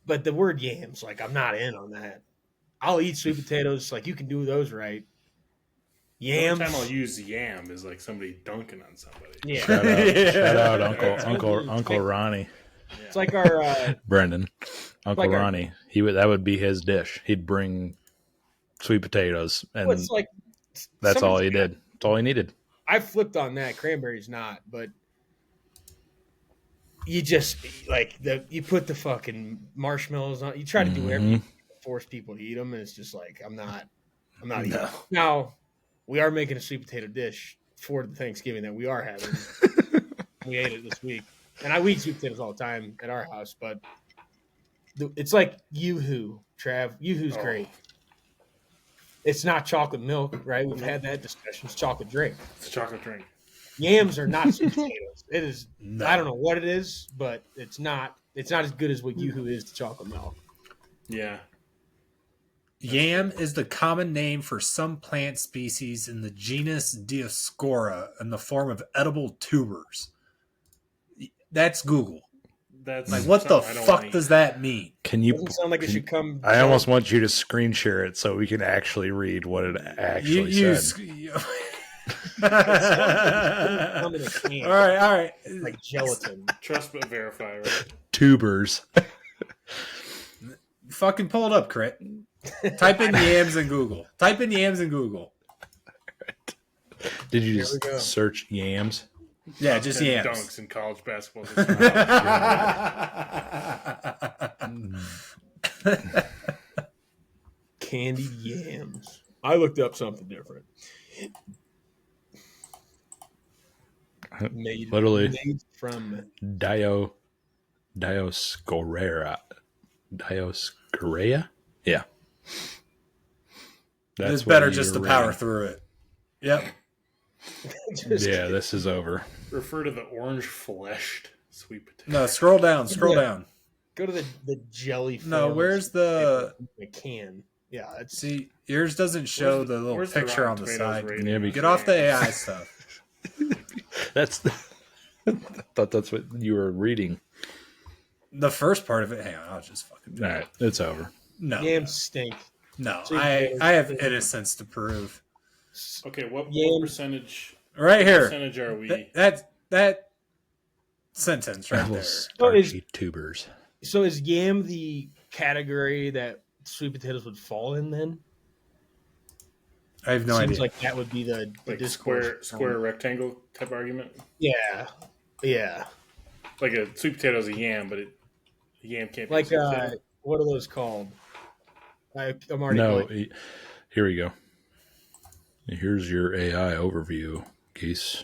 but the word yams, like I'm not in on that. I'll eat sweet potatoes. Like you can do those right. The only Yams. time I'll use yam is like somebody dunking on somebody. Yeah, Shout out Uncle Ronnie, it's like our Brendan, Uncle like our- Ronnie. That would be his dish. He'd bring sweet potatoes, and it's like that's all somebody's he did. That's all he needed. I flipped on that. Cranberry's not, but you just like you put the fucking marshmallows on. You try to do whatever you force people to eat them, and it's just like I'm not eating. No. Now we are making a sweet potato dish for the Thanksgiving that we are having. We ate it this week, and we eat sweet potatoes all the time at our house. But it's like Yoo-hoo, Trav. Yoo-hoo's great. It's not chocolate milk, right? We've had that discussion. It's chocolate drink. It's a chocolate drink. Yams are not sweet potatoes. It is. No. I don't know what it is, but it's not. It's not as good as what Yoo-hoo is to chocolate milk. Yeah. Yam is the common name for some plant species in the genus Dioscora in the form of edible tubers. That's Google. That's Like, what the something I don't fuck wanna does eat. that mean? Can you? Doesn't sound like it should come. I almost want you to screen share it so we can actually read what it actually said. come in a can, all right. like gelatin. Trust but verify, right? Tubers. Fucking pull it up, Crit. Type in yams in Google. Did you Here just we go. search yams? Yeah, just yams. Dunks in college basketball. Candied yams. I looked up something different. Literally. Made from Dioscorrea. Dioscorrea? Yeah. It's what better you're just to reading. power through it. Yep. Yeah, this is over. Refer to the orange fleshed sweet potato. No, scroll down. Go to the jelly. No, filled where's the can? Yeah, that's see? Yours doesn't show the little Where's picture on Rotten the Tomatoes side. rating Yeah, on Get off the yams? AI stuff. That's I thought that's what you were reading. The first part of it. Hang on, I'll just fucking. All right, it's over. No, yams stink. no. See, I have innocence to prove. Okay, what Yams. percentage? Right here. Percentage are we? That sentence right there. Starchy tubers. So is yam the category that sweet potatoes would fall in? Then I have no seems idea. like that would be the Like discourse. square rectangle type argument. Yeah. Like a sweet potato is a yam, but a yam can't be Like a sweet potato. what are those called? I'm already No, going. here we go. Here's your AI overview, Gesse.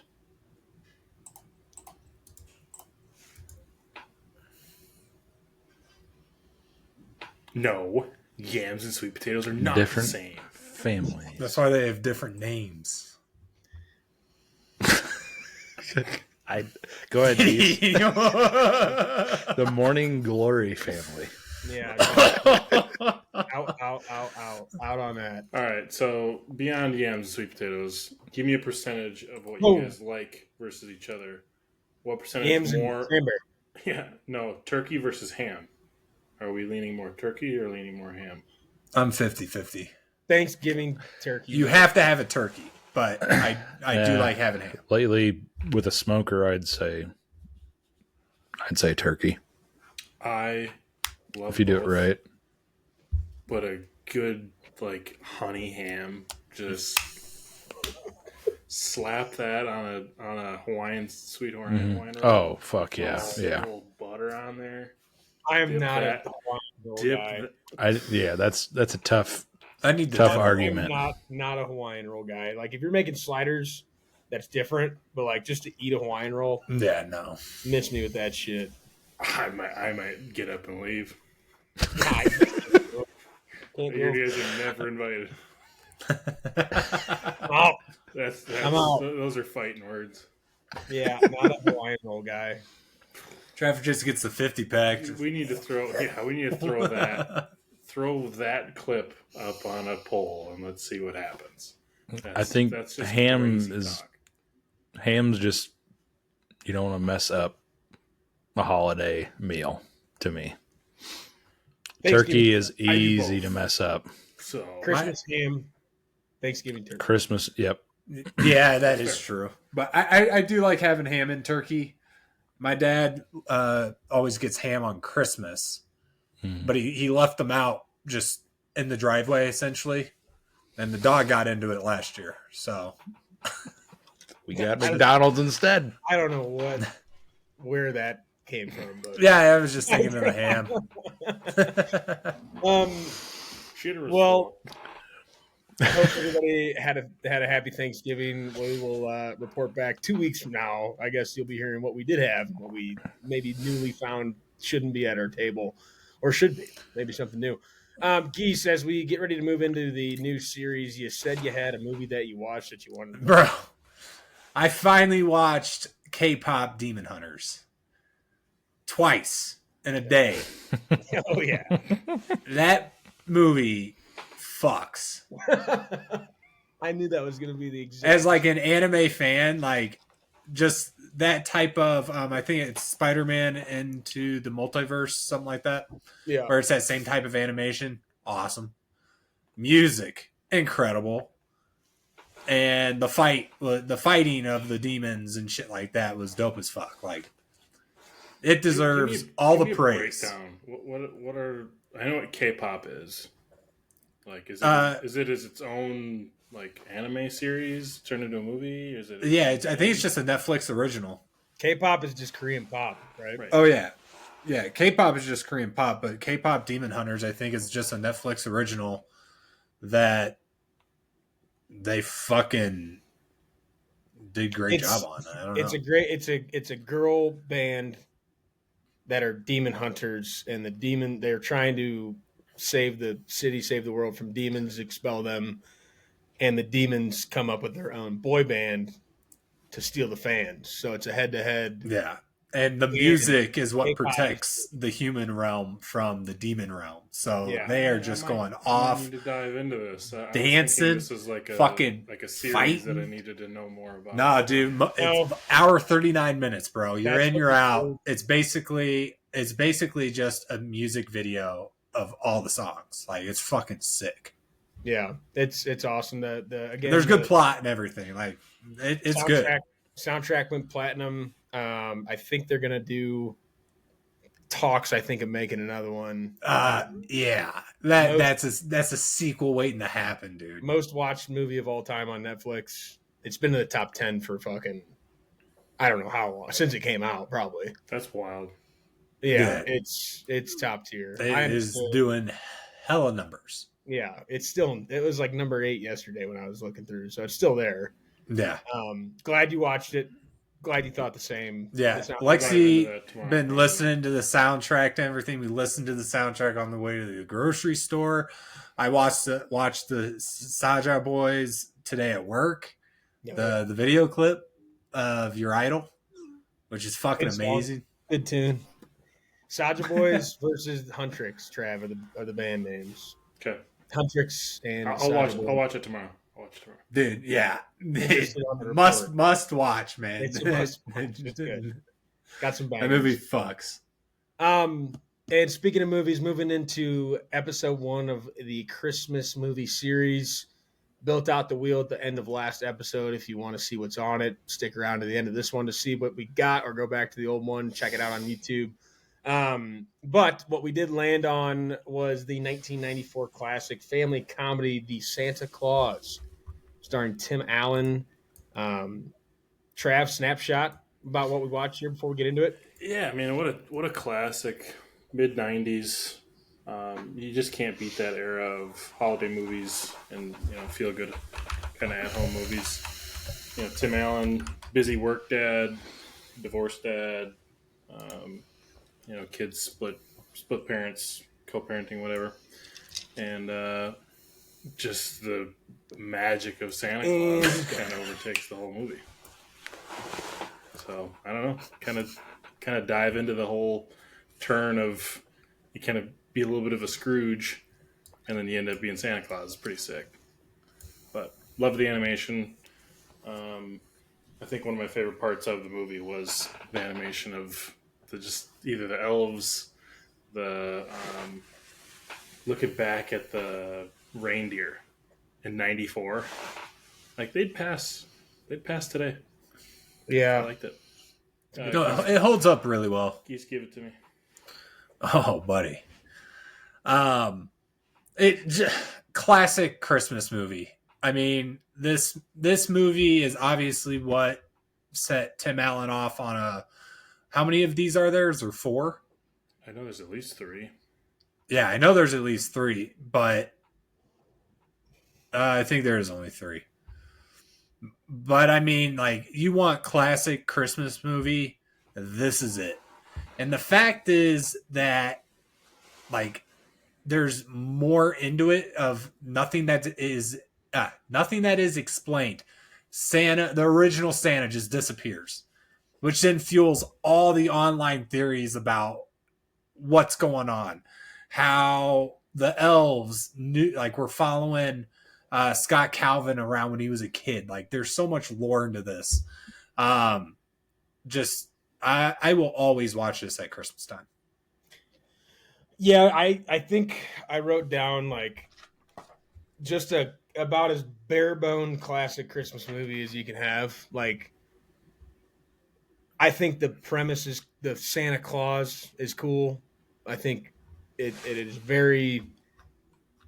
No, yams and sweet potatoes are not Different the same. family. That's why they have different names. Go ahead, Gesse. The Morning Glory family. Yeah. out on that. All right, so beyond yams and sweet potatoes, give me a percentage of what Oh. you guys like versus each other. What percentage Yams more? and cranberry. Yeah, no, turkey versus ham. Are we leaning more turkey or leaning more ham? I'm 50-50. Thanksgiving turkey. You have to have a turkey, but I do Yeah. like having ham. Lately, with a smoker, I'd say turkey. I love If you do it both, right. but a good like honey ham, just slap that on a Hawaiian sweet Hawaiian roll. Oh, fuck yeah. A Yeah. little butter on there. I am Dip not a that. Hawaiian roll Dip. guy. That's a tough I need to Tough have- argument. I'm not a Hawaiian roll guy. Like if you're making sliders, that's different. But like just to eat a Hawaiian roll, Yeah, no. miss me with that shit. I might get up and leave. Can't You go. guys are never invited. Oh, That's I'm out. those are fighting words. Yeah, not a Hawaiian roll guy. Traffic just gets the 50-pack. We need to throw that clip up on a poll and let's see what happens. I think that's just ham crazy is talk. ham's just you don't want to mess up a holiday meal to me. Turkey is easy to mess up. So Christmas ham, Thanksgiving turkey. Christmas, yep. Yeah, that is true. But I do like having ham and turkey. My dad always gets ham on Christmas, but he left them out just in the driveway, essentially. And the dog got into it last year. So We got McDonald's instead. I don't know where that came from, but yeah, I was just thinking of the ham. Well, I hope everybody had a happy Thanksgiving. We will report back 2 weeks from now. I guess you'll be hearing what we did have, what we maybe newly found shouldn't be at our table, or should be. Maybe something new. Gesse, as we get ready to move into the new series, you said you had a movie that you watched that you wanted to Bro, I finally watched K-pop Demon Hunters twice in a day. Oh, yeah. That movie fucks. I knew that was going to be the exact. As like an anime fan, like just that type of I think it's Spider-Man into the multiverse, something like that. Yeah. Where it's that same type of animation. Awesome. Music, incredible. And the fighting of the demons and shit like that was dope as fuck. Like it deserves all the praise. Breakdown. What are I know what K-pop is. Like is it its own like anime series turned into a movie? Is it? Yeah, I think it's just a Netflix original. K-pop is just Korean pop, right? Oh yeah, yeah. K-pop is just Korean pop, but K-pop Demon Hunters, I think, is just a Netflix original that they fucking did great job on. I don't know. It's a girl band that are demon hunters, and they're trying to save the city, save the world from demons, expel them, and the demons come up with their own boy band to steal the fans. So it's a head-to-head. Yeah, and the music is what K-pop protects the human realm from the demon realm. So Yeah. they are just going off, I need to dive into this. dancing, this is like a fucking like a series fighting. that I needed to know more about. Nah, dude, it's hour 39 minutes, bro. You're in, you're out. It's basically just a music video of all the songs. Like it's fucking sick. Yeah, it's awesome. Again, there's good plot and everything. Like it's good. Soundtrack went platinum. I think they're gonna do talks. I think of making another one. Yeah, that's a sequel waiting to happen, dude. Most watched movie of all time on Netflix. It's been in the top 10 for fucking I don't know how long since it came out. Probably. That's wild. Yeah, it's top tier. It is doing hella numbers. Yeah, it was like number 8 yesterday when I was looking through, so it's still there. Yeah. Glad you watched it. Glad you thought the same. Yeah. Lexi been listening to the soundtrack to everything. We listened to the soundtrack on the way to the grocery store. I watched the Saja Boys today at work. Yeah, the video clip of Your Idol, which is fucking amazing. Good tune. Saja Boys versus Huntrix, Trav, are the band names. Okay. Huntrix and I'll watch it tomorrow. Dude, yeah. must watch, man. It's a must watch. It's good. Got some bangers. That movie fucks. And speaking of movies, moving into episode 1 of the Christmas movie series. Built out the wheel at the end of last episode. If you want to see what's on it, stick around to the end of this one to see what we got, or go back to the old one, check it out on YouTube. But what we did land on was the 1994 classic family comedy, The Santa Claus, starring Tim Allen. Trav, snapshot about what we watched here before we get into it. Yeah, I mean, what a classic, mid 90s. You just can't beat that era of holiday movies and feel good kind of at home movies. Tim Allen, busy work dad, divorced dad. Kids split parents, co-parenting, whatever. and just the magic of Santa Claus kind of overtakes the whole movie. So I don't know, kind of dive into the whole turn of you kind of be a little bit of a Scrooge, and then you end up being Santa Claus. It's pretty sick. But love the animation. I think one of my favorite parts of the movie was the animation of just either the elves, the looking back at the reindeer in '94. Like they'd pass today. Yeah, I liked it. It holds up really well. Geese, give it to me. Oh, buddy. Classic Christmas movie. I mean, this movie is obviously what set Tim Allen off on a. How many of these are there? Is there 4? I know there's at least 3. Yeah, I know there's at least 3, but I think there is only 3. But I mean, like, you want classic Christmas movie, this is it. And the fact is that, like, there's more into it of nothing that is explained. Santa, the original Santa, just disappears, which then fuels all the online theories about what's going on, how the elves knew, like, we're following Scott Calvin around when he was a kid. Like, there's so much lore into this. I will always watch this at Christmas time. Yeah, I think I wrote down like just about as bare bone classic Christmas movie as you can have. Like, I think the premise is the Santa Claus is cool. I think it is very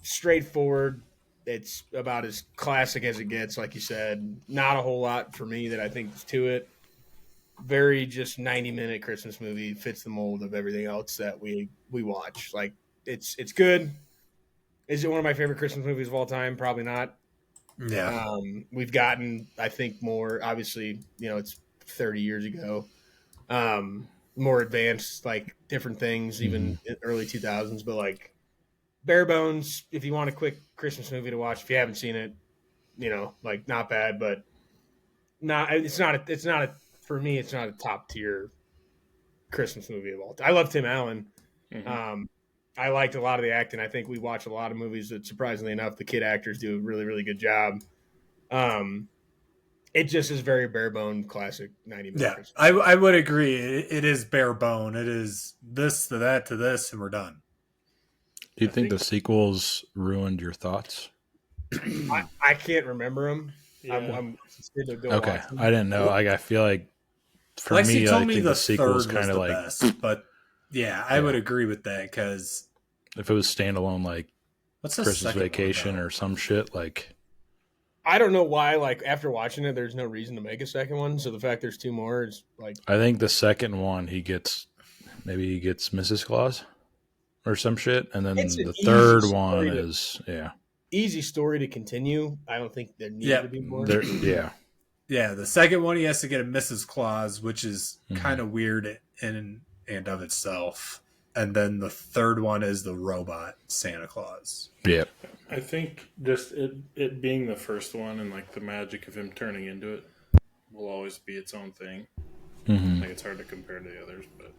straightforward. It's about as classic as it gets, like you said. Not a whole lot for me that I think is to it. Very just 90-minute Christmas movie, fits the mold of everything else that we watch. Like, it's good. Is it one of my favorite Christmas movies of all time? Probably not. Yeah. We've gotten, I think, more, obviously, it's 30 years ago. More advanced, like, different things, even in early 2000s, but like bare bones, if you want a quick Christmas movie to watch, if you haven't seen it, like, not bad, but for me, it's not a top tier Christmas movie of all time. I love Tim Allen. Mm-hmm. I liked a lot of the acting. I think we watch a lot of movies that, surprisingly enough, the kid actors do a really, really good job. It just is very bare bone, classic 90-minute. Yeah, Christmas. I would agree. It is bare bone. It is this to that to this, and we're done. Do you think the sequels ruined your thoughts? I can't remember them. Yeah. I'm interested to go. Okay, I didn't know. Like, I feel like for Lexi me, told I me think the sequels kind of like best, but yeah, I would agree with that because if it was standalone, like what's the Christmas second Vacation one, or some shit, like I don't know why. Like, after watching it, there's no reason to make a second one. So the fact there's 2 more is like. I think the second one he gets Mrs. Claus or some shit, and then the third one is easy story to continue. I don't think there needs to be more. Yeah, the second one he has to get a Mrs. Claus, which is kind of weird in and of itself. And then the third one is the robot Santa Claus. Yep. I think just it being the first one and like the magic of him turning into it will always be its own thing. Mm-hmm. Like, it's hard to compare to the others, but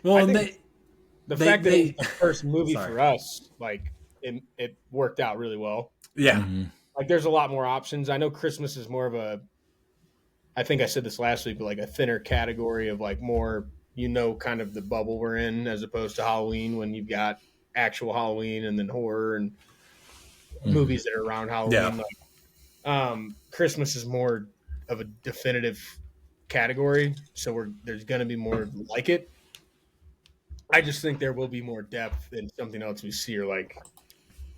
well, the fact that it was the first movie for us, like, it worked out really well. Yeah. Mm-hmm. Like, there's a lot more options. I know Christmas is more of a, I think I said this last week, but like a thinner category of like more, kind of the bubble we're in, as opposed to Halloween, when you've got actual Halloween and then horror and movies that are around Halloween. Yeah. Like, Christmas is more of a definitive category. So there's going to be more like it. I just think there will be more depth in something else we see, or like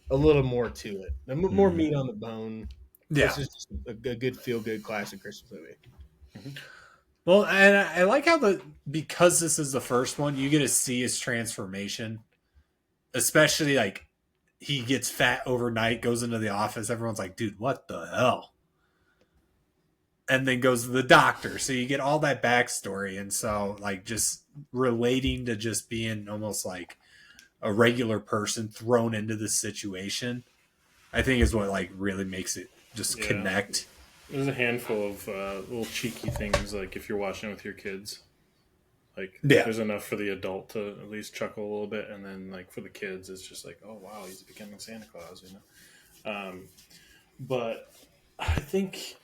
a little more to it, more meat on the bone. Yeah, this is just a good feel-good classic Christmas movie. Mm-hmm. Well, and I like how because this is the first one, you get to see his transformation, especially like he gets fat overnight, goes into the office. Everyone's like, "Dude, what the hell?" And then goes to the doctor. So you get all that backstory, and so like just relating to just being almost like a regular person thrown into this situation, I think is what like really makes it just connect. There's a handful of little cheeky things, like if you're watching it with your kids. Like, there's enough for the adult to at least chuckle a little bit, and then like for the kids, it's just like, oh wow, he's becoming Santa Claus, you know. But I think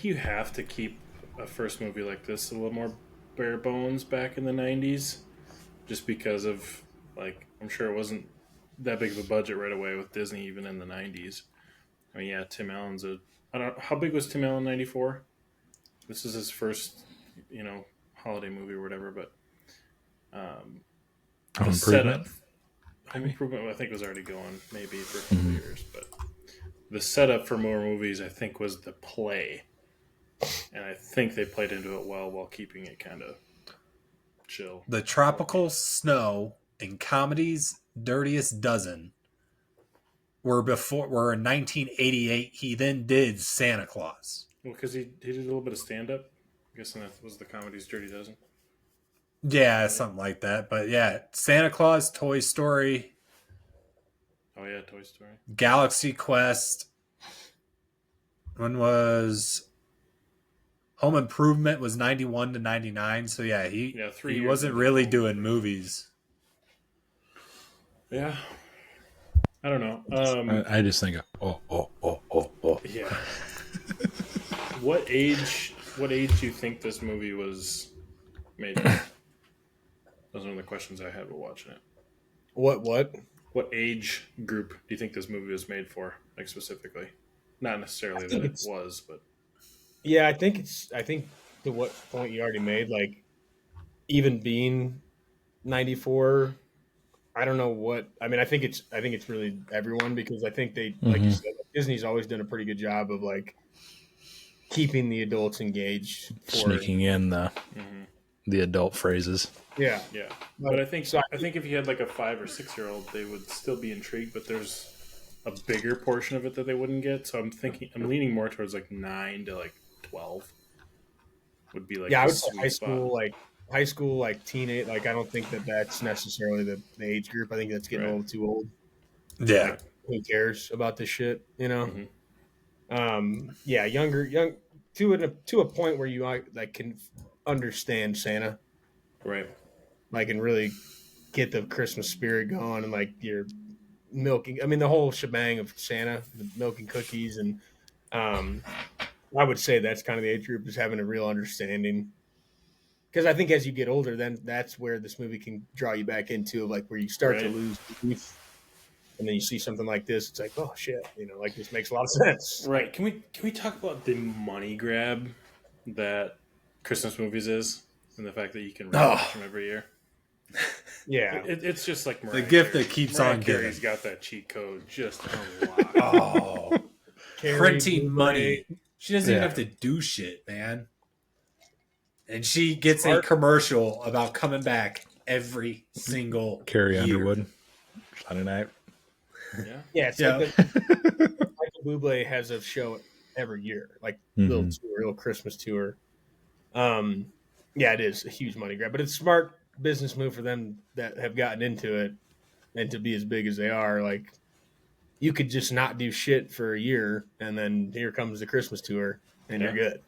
you have to keep a first movie like this a little more bare bones back in the '90s, just because of like I'm sure it wasn't that big of a budget right away with Disney even in the '90s. I mean, yeah, Tim Allen's I don't know how big was Tim Allen in '94. This is his first, you know, holiday movie or whatever, but the setup, Home Improvement, I think was already going maybe for a couple years, but the setup for more movies, I think, was the play, and I think they played into it well while keeping it kind of chill. The Tropical Snow and Comedy's Dirtiest Dozen were in 1988. He then did Santa Claus. Well, because he did a little bit of stand up. I'm guessing that was the Comedy's Dirty Dozen. Yeah, something like that. But yeah, Santa Claus, Toy Story. Oh yeah, Toy Story. Galaxy Quest. When was Home Improvement was 91 to 99. So yeah, he wasn't really doing movies. Yeah. I don't know. I just think of, oh. Yeah. What age do you think this movie was made for? Those are the questions I had while watching it. What age group do you think this movie was made for, like specifically? Not necessarily that it was, but yeah, I think to what point you already made, like even being 94, I don't know what. I mean, I think it's really everyone, because I think they, like you said, Disney's always done a pretty good job of like keeping the adults engaged, sneaking in the adult phrases. Yeah. But I think if you had like a 5 or 6 year old, they would still be intrigued. But there's a bigger portion of it that they wouldn't get. So I'm leaning more towards like 9 to like 12 would be like I would say high school, like teenage. Like I don't think that's necessarily the age group. I think that's getting a little too old. Yeah. Like, who cares about this shit? You know. Young to a point where you like can understand Santa, right? Like, and really get the Christmas spirit going, and like you're milking. I mean, the whole shebang of Santa, the milking cookies, and I would say that's kind of the age group, is having a real understanding. Because I think as you get older, then that's where this movie can draw you back into, like where you start to lose belief. And then you see something like this, it's like, oh shit, you know, like this makes a lot of sense. Right. Can we talk about the money grab that Christmas movies is, and the fact that you can watch them every year? Yeah. It's just like the gift that keeps on giving. He's got that cheat code just unlocked. Printing money. She doesn't even have to do shit, man. And she gets a commercial about coming back every single Carrie year. Underwood. Sunday night. Yeah, it's like Michael Bublé has a show every year, like little Christmas tour. It is a huge money grab, but it's a smart business move for them that have gotten into it and to be as big as they are. Like, you could just not do shit for a year, and then here comes the Christmas tour, and you're good.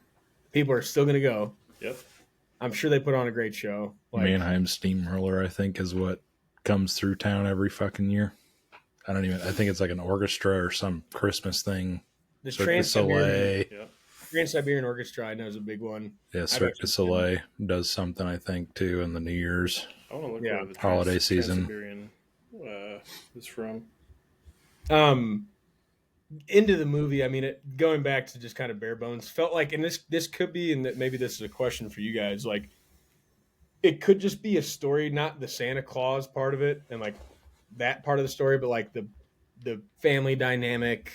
People are still going to go. Yep. I'm sure they put on a great show. Like, Mannheim Steamroller, I think, is what comes through town every fucking year. I think it's like an orchestra or some Christmas thing. The Trans-Siberian Orchestra, I know, is a big one. Yeah, Cirque du Soleil does something, I think, too, in the New Year's I want to look where the holiday season. Trans-Siberian is from. Into the movie, I mean, going back to just kind of bare bones, felt like, and this could be, and maybe this is a question for you guys, like, it could just be a story, not the Santa Claus part of it, and like that part of the story, but like the family dynamic,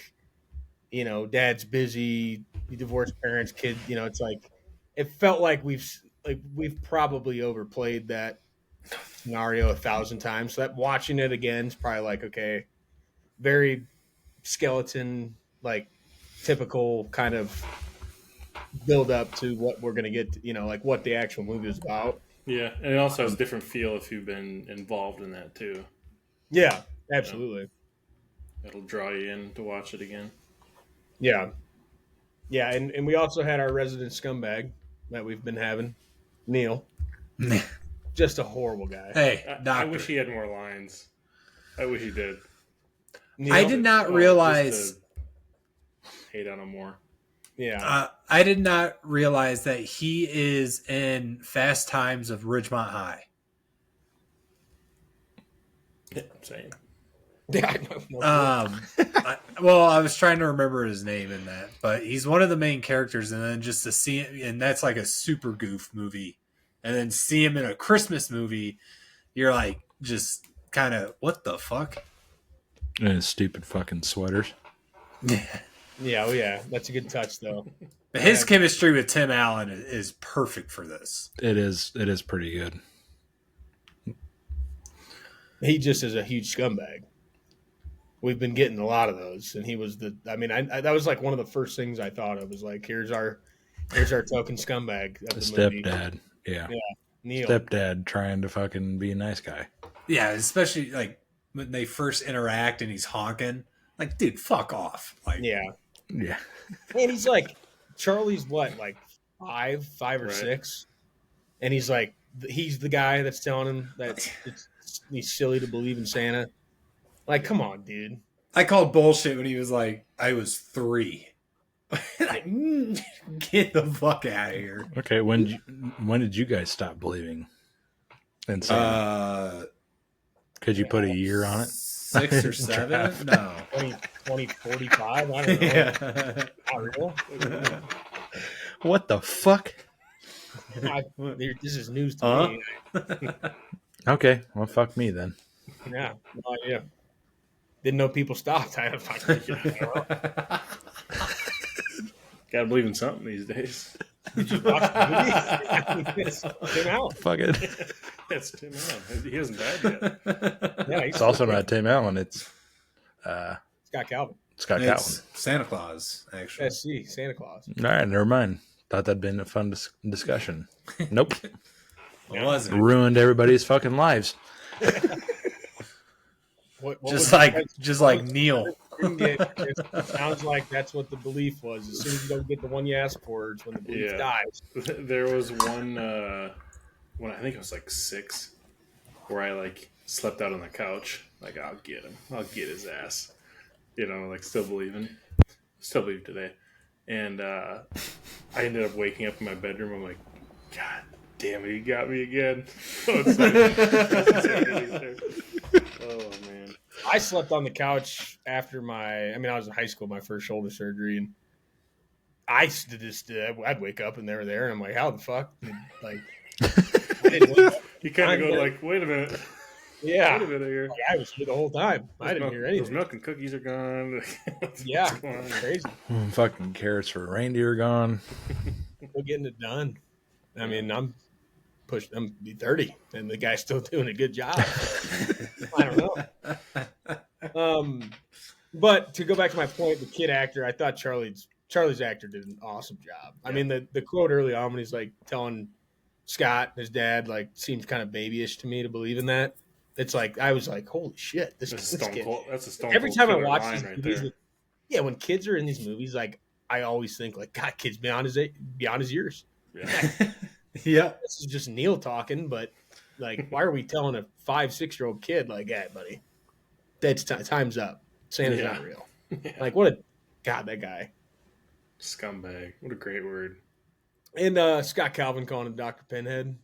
you know, dad's busy, divorced parents, kid, you know, it's like, it felt like we've probably overplayed that scenario 1,000 times. So that watching it again is probably like, okay, very skeleton, like typical kind of build up to what we're going to get, you know, like what the actual movie is about. Yeah, and it also has a different feel if you've been involved in that too. Yeah, absolutely. It'll draw you in to watch it again. Yeah. Yeah, and we also had our resident scumbag that we've been having, Neil. Just a horrible guy. Hey, I wish he had more lines. I wish he did. Neil, I did not Just realize. to hate on him more. Yeah. I did not realize that he is in Fast Times of Ridgemont High. Yeah, I'm saying. Yeah, I know. I was trying to remember his name in that, but he's one of the main characters, and then just to see him, and that's like a super goof movie, and then see him in a Christmas movie, you're like, just kind of, what the fuck? And his stupid fucking sweaters. Yeah, oh yeah. That's a good touch, though. But his chemistry with Tim Allen is perfect for this. It is pretty good. He just is a huge scumbag. We've been getting a lot of those, and he was that was like one of the first things I thought of was like, here's our token scumbag of the movie. Stepdad. Yeah. Neil. Stepdad trying to fucking be a nice guy. Yeah, especially like when they first interact and he's honking. Like, dude, fuck off. Like, Yeah. Yeah. And he's like, Charlie's what, like five or Right. 6? And he's like, he's the guy that's telling him that he's silly to believe in Santa. Like, come on, dude. I called bullshit when he was like, I was 3. Like, get the fuck out of here. Okay, when did you guys stop believing in Santa? Could you put a year on it? 6 or 7? No. 2045? I don't know. Yeah. Not real. What the fuck? This is news to me. Okay, well, fuck me then. Yeah. No idea. Didn't know people stopped. I don't know. Gotta believe in something these days. Did you watch the movie? It's Tim Allen. Fuck it. That's Tim Allen. He hasn't died yet. Yeah, It's also not Tim Allen. It's Scott Calvin. Scott Calvin. It's Santa Claus, actually. SC, Santa Claus. All right, never mind. Thought that'd been a fun discussion. Nope. It wasn't. Ruined everybody's fucking lives. What Just was- like Neil. It sounds like that's what the belief was. As soon as you don't get the one you ask for, it's when the belief Yeah. dies. There was one when I think I was like 6, where I like slept out on the couch. Like, I'll get him. I'll get his ass. You know, like still believe today. And I ended up waking up in my bedroom. I'm like, God damn it, he got me again. Oh man. I slept on the couch after I was in high school, my first shoulder surgery, and I'd wake up and they were there, and I'm like, how the fuck? And, like, I didn't wake up. You kind of go like, wait a minute. Yeah. Wait a minute here. Like, I was here the whole time. I didn't hear Those anything. milk and cookies are gone. Yeah, What's going on? crazy. Fucking carrots for reindeer gone. Still getting it done. I mean, I'm 30, and the guy's still doing a good job. I don't know. But to go back to my point, the kid actor, I thought Charlie's actor did an awesome job. I mean, the quote early on when he's like telling Scott, his dad, like seems kind of babyish to me to believe in that. It's like I was like, holy shit, this That's a kid. stone cold. That's a stone Every cold time I killer watch line these right movies, there. when kids are in these movies, like I always think like, God, kid's beyond his years. Yeah. Yeah. This is just Neil talking, but like, why are we telling a 5-6-year-old kid like, hey, buddy, that's time's up. Santa's not real. Yeah. Like, that guy. Scumbag. What a great word. And Scott Calvin calling him Dr. Pinhead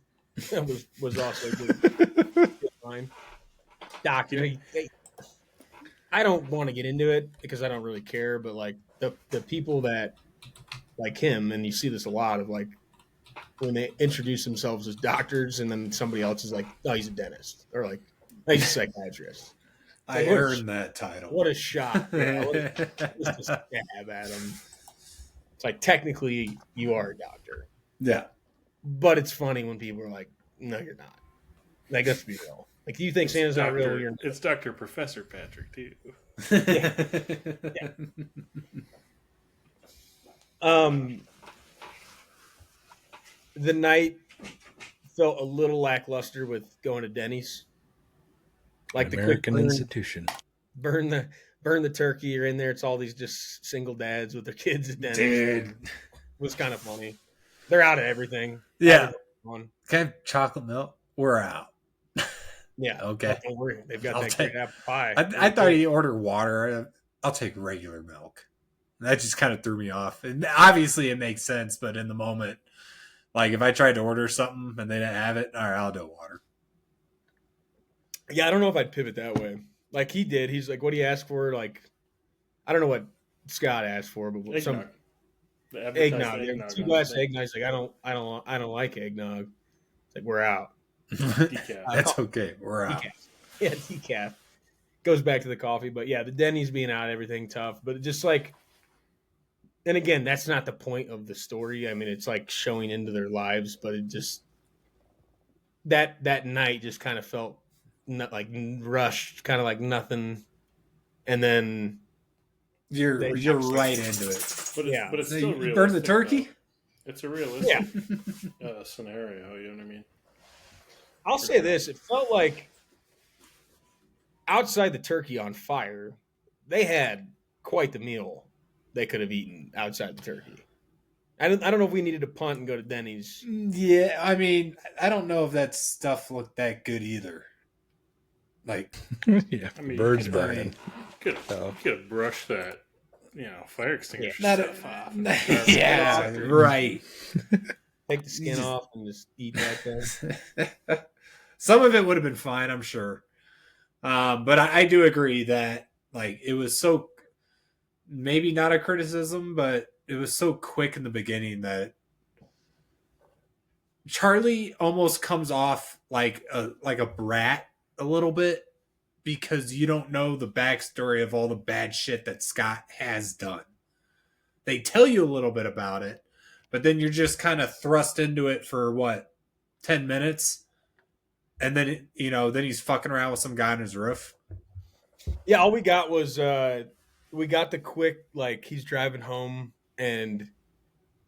was also good line. Doc, I don't want to get into it because I don't really care, but like the people that like him, and you see this a lot of like when they introduce themselves as doctors and then somebody else is like, oh, he's a dentist, or like, oh, he's a psychiatrist. I earned that title. What a shot. Yeah, just a stab at him. It's like, technically, you are a doctor. Yeah. But it's funny when people are like, no, you're not. Like, let's be real. Like, you think Santa's not real? You're not. It's Dr. Professor Patrick, too. Yeah. The night felt a little lackluster with going to Denny's. Like the quick American institution. burn the turkey. You're in there. It's all these just single dads with their kids at Denny's. Dude. It was kind of funny. They're out of everything. Yeah. One. Can I have chocolate milk? We're out. Yeah. Okay. Don't worry. They've got I'll that take- great apple pie. I thought he'd order water. I'll take regular milk. That just kind of threw me off. And obviously it makes sense, but in the moment, like if I tried to order something and they didn't have it, all right, I'll do water. Yeah, I don't know if I'd pivot that way. Like he did. He's like, what do you ask for? Like, I don't know what Scott asked for, but some eggnog. Yeah, 2 glasses of eggnog. He's like, I don't like eggnog. It's like, we're out. That's okay. We're out. Decaf. Yeah, decaf. Goes back to the coffee, but yeah, the Denny's being out, everything tough. But just like, and again, that's not the point of the story. I mean, it's like showing into their lives, but it just that night just kind of felt not like rushed, kind of like nothing. And then You're right into it. But it's still You burn the turkey? Though. It's a realistic scenario. You know what I mean? I'll say this: it felt like outside the turkey on fire, they had quite the meal they could have eaten outside the turkey. I don't know if we needed to punt and go to Denny's. Yeah, I mean, I don't know if that stuff looked that good either. Like, Yeah, I mean, birds you burning. could have brushed that, fire extinguisher not stuff off. yeah, right. Take the skin off and just eat that thing. Some of it would have been fine, I'm sure. But I do agree that like it was so maybe not a criticism, but it was so quick in the beginning that Charlie almost comes off like a brat a little bit because you don't know the backstory of all the bad shit that Scott has done. They tell you a little bit about it, but then you're just kind of thrust into it for 10 minutes. And then, then he's fucking around with some guy on his roof. Yeah, all we got was we got the quick, like, he's driving home and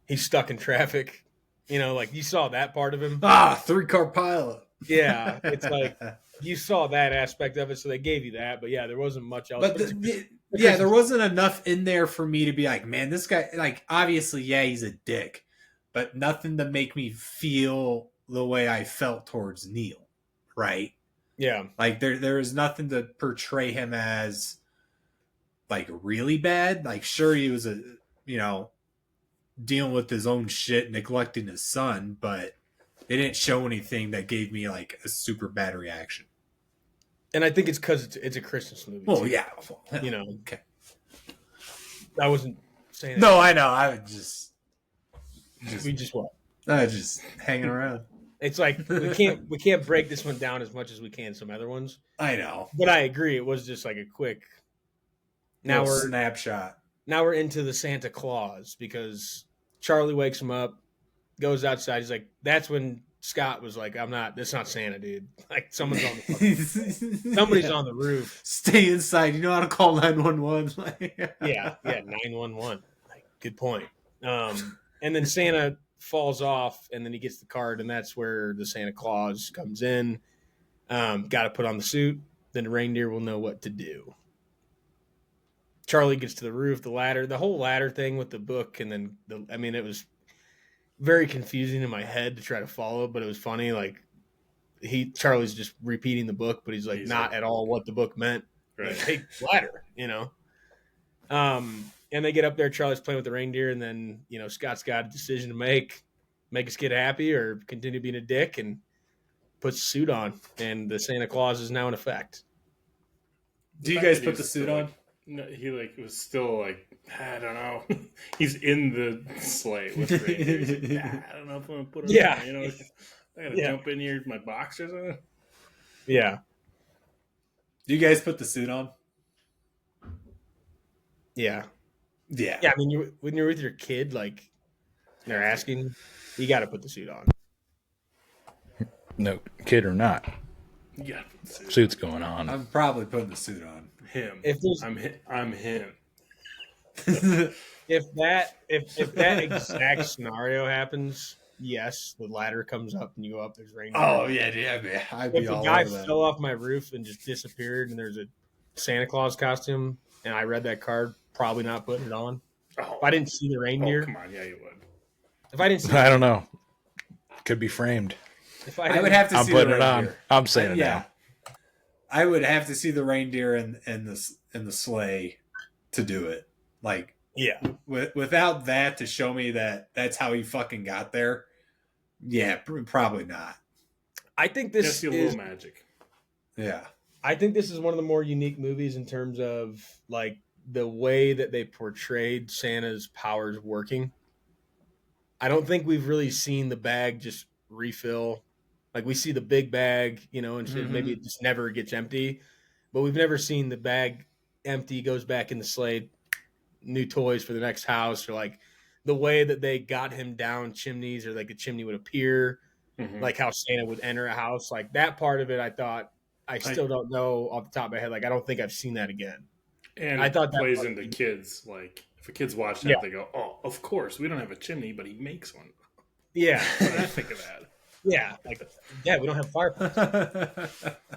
he's stuck in traffic. Like, you saw that part of him. 3-car pileup. Yeah, it's like you saw that aspect of it, so they gave you that. But, yeah, there wasn't much else. But there wasn't enough in there for me to be like, man, this guy, like, obviously, yeah, he's a dick. But nothing to make me feel the way I felt towards Neil. Right. Yeah. Like there is nothing to portray him as like really bad. Like sure he was dealing with his own shit, neglecting his son, but they didn't show anything that gave me like a super bad reaction. And I think it's because it's a Christmas movie. Oh too. yeah. Okay. I wasn't saying that. No, I know. I would just we just what? Just hanging around. It's like we can't break this one down as much as we can some other ones. I know. But I agree, it was just like a quick snapshot. Now we're into the Santa Claus because Charlie wakes him up, goes outside, he's like, that's when Scott was like, that's not Santa, dude. Like someone's on the somebody's on the roof. Stay inside. You know how to call 911. yeah, 911. Like, good point. And then Santa falls off, and then he gets the card, and that's where the Santa Claus comes in. Got to put on the suit, then the reindeer will know what to do. Charlie gets to the roof, the ladder, the whole ladder thing with the book, and then it was very confusing in my head to try to follow, but it was funny. Like Charlie's just repeating the book, but he's like not at all what the book meant. Right. Like, hey, ladder, And they get up there, Charlie's playing with the reindeer, and then, Scott's got a decision to make his kid happy or continue being a dick, and puts a suit on, and the Santa Claus is now in effect. Do you guys put the suit on? No, he was still I don't know. He's in the sleigh with reindeer. He's like, I don't know if I'm gonna put it on. I gotta jump in here with my boxers on. Yeah. Do you guys put the suit on? Yeah. Yeah. Yeah, I mean, when you're with your kid, like, they're asking, you got to put the suit on. No, kid or not. Yeah. Suit's going on. I'm probably putting the suit on. Him. I'm him. If that exact scenario happens, yes, the ladder comes up and you go up. There's reindeer. Oh yeah, man. I'd be If a all guy over that. fell off my roof and just disappeared, and there's a Santa Claus costume, and I read that card, probably not putting it on. Oh, If I didn't see the reindeer, come on, yeah, you would. if I didn't see, I don't know. Could be framed. if I would have to I'm see putting the it on. reindeer. I'm saying it Yeah. now. I would have to see the reindeer and the sleigh to do it. Like, yeah, without that to show me that that's how he fucking got there. Yeah, probably not. I think Just this see a is. little magic. Yeah. I think this is one of the more unique movies in terms of like the way that they portrayed Santa's powers working. I don't think we've really seen the bag just refill. Like we see the big bag, and shit, maybe it just never gets empty. But we've never seen the bag empty, goes back in the sleigh, new toys for the next house, or like the way that they got him down chimneys, or like a chimney would appear, like how Santa would enter a house. Like that part of it, I thought I still don't know off the top of my head. Like I don't think I've seen that again. And I it thought that plays was- into kids. Like if a kid's watching Yeah. that, they go, "Oh, of course, we don't have a chimney, but he makes one." Yeah, What did I think of that? yeah, like yeah, we don't have fireplace.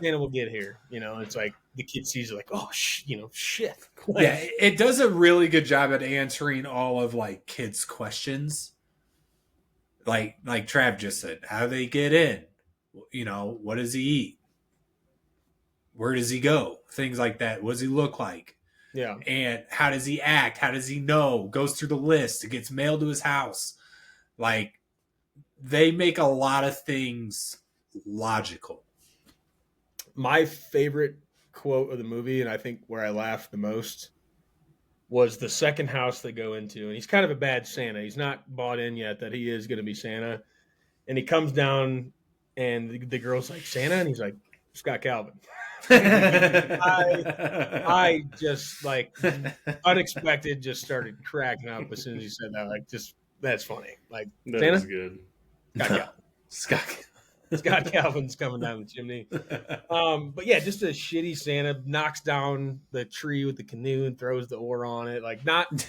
Santa will get here. It's like the kid sees it, like, oh, shit. Yeah, it does a really good job at answering all of like kids' questions. Like Trav just said, how do they get in? What does he eat? Where does he go? Things like that. What does he look like? Yeah. And how does he act? How does he know? Goes through the list. It gets mailed to his house. Like, they make a lot of things logical. My favorite quote of the movie, and I think where I laughed the most, was the second house they go into. And he's kind of a bad Santa. He's not bought in yet that he is going to be Santa. And he comes down, and the girl's like, Santa? And he's like, Scott Calvin. I just, like, unexpected, just started cracking up as soon as he said that. Like, just, that's funny. Like, That Santa? was good. Scott Calvin. Scott Calvin's coming down the chimney. But yeah, just a shitty Santa knocks down the tree with the canoe and throws the oar on it. Like, not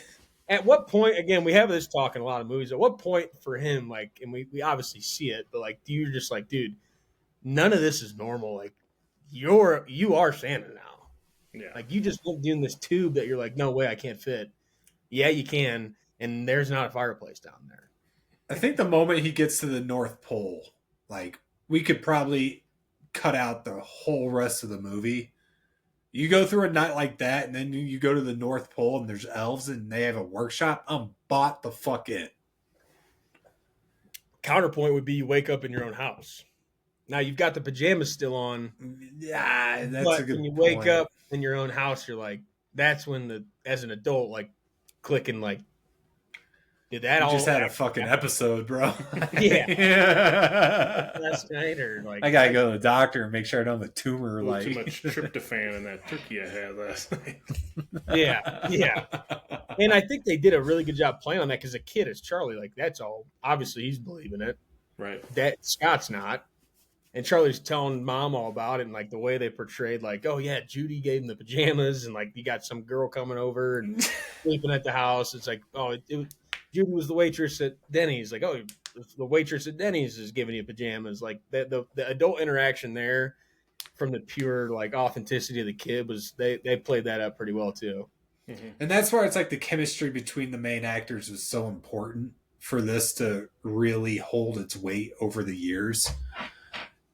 at what point, again, we have this talk in a lot of movies. At what point for him, like, and we obviously see it, but like, you're just like, dude, none of this is normal. Like, you are Santa now. Yeah. Like, you just went doing this tube that you're like, no way, I can't fit. Yeah, you can. And there's not a fireplace down there. I think the moment he gets to the North Pole, like, we could probably cut out the whole rest of the movie. You go through a night like that, and then you go to the North Pole, and there's elves, and they have a workshop. I'm bought the fuck in. Counterpoint would be you wake up in your own house. Now you've got the pajamas still on. Yeah, that's But a good when you wake point. up in your own house, you're like, that's when as an adult, like clicking, like, did that You all just had a fucking episode, bro. Yeah. last night, or like I gotta go to the doctor and make sure I don't have a tumor. A Like little too much tryptophan in that turkey I had last night. yeah. And I think they did a really good job playing on that because a kid is Charlie. Like, that's all. Obviously, he's believing it. Right. That Scott's not. And Charlie's telling mom all about it, and like the way they portrayed, like, oh yeah, Judy gave him the pajamas, and like you got some girl coming over and sleeping at the house. It's like, oh, Judy was the waitress at Denny's. Like, oh, the waitress at Denny's is giving you pajamas. Like the adult interaction there, from the pure like authenticity of the kid, was they played that up pretty well too. Mm-hmm. And that's where it's like the chemistry between the main actors is so important for this to really hold its weight over the years.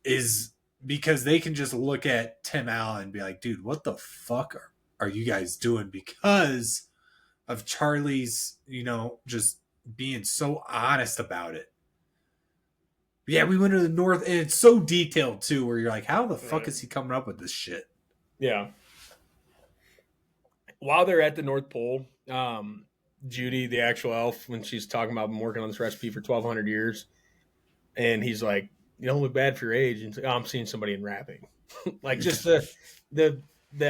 Is because they can just look at Tim Allen and be like, dude, what the fuck are you guys doing? Because of Charlie's, just being so honest about it. Yeah, we went to the North, and it's so detailed too, where you're like, how the fuck is he coming up with this shit? Yeah. While they're at the North Pole, Judy, the actual elf, when she's talking about been working on this recipe for 1,200 years, and he's like, you don't look bad for your age. And like, oh, I'm seeing somebody in rapping. Like, just the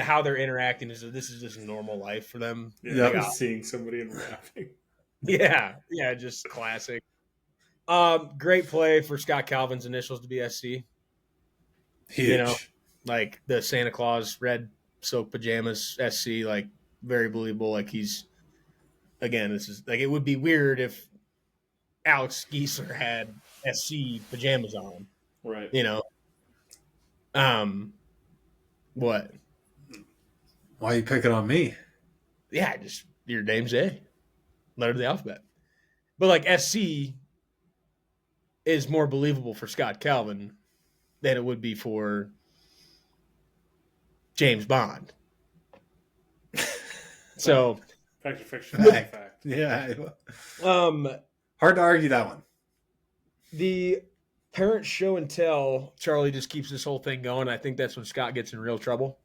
how they're interacting is that this is just normal life for them. Yeah, Like, seeing somebody in rapping. yeah, just classic. Great play for Scott Calvin's initials to be SC. Huge. Like the Santa Claus red silk pajamas SC, like very believable. Like he's, again, this is like, it would be weird if Alex Geisler had SC pajamas on. Right. You know, what? Why are you picking on me? Yeah, just your name's A, letter of the alphabet. But like SC is more believable for Scott Calvin than it would be for James Bond. So, Fact or fiction? Fact. Yeah. um, Hard to argue that one. the parent show and tell, Charlie just keeps this whole thing going. I think that's when Scott gets in real trouble.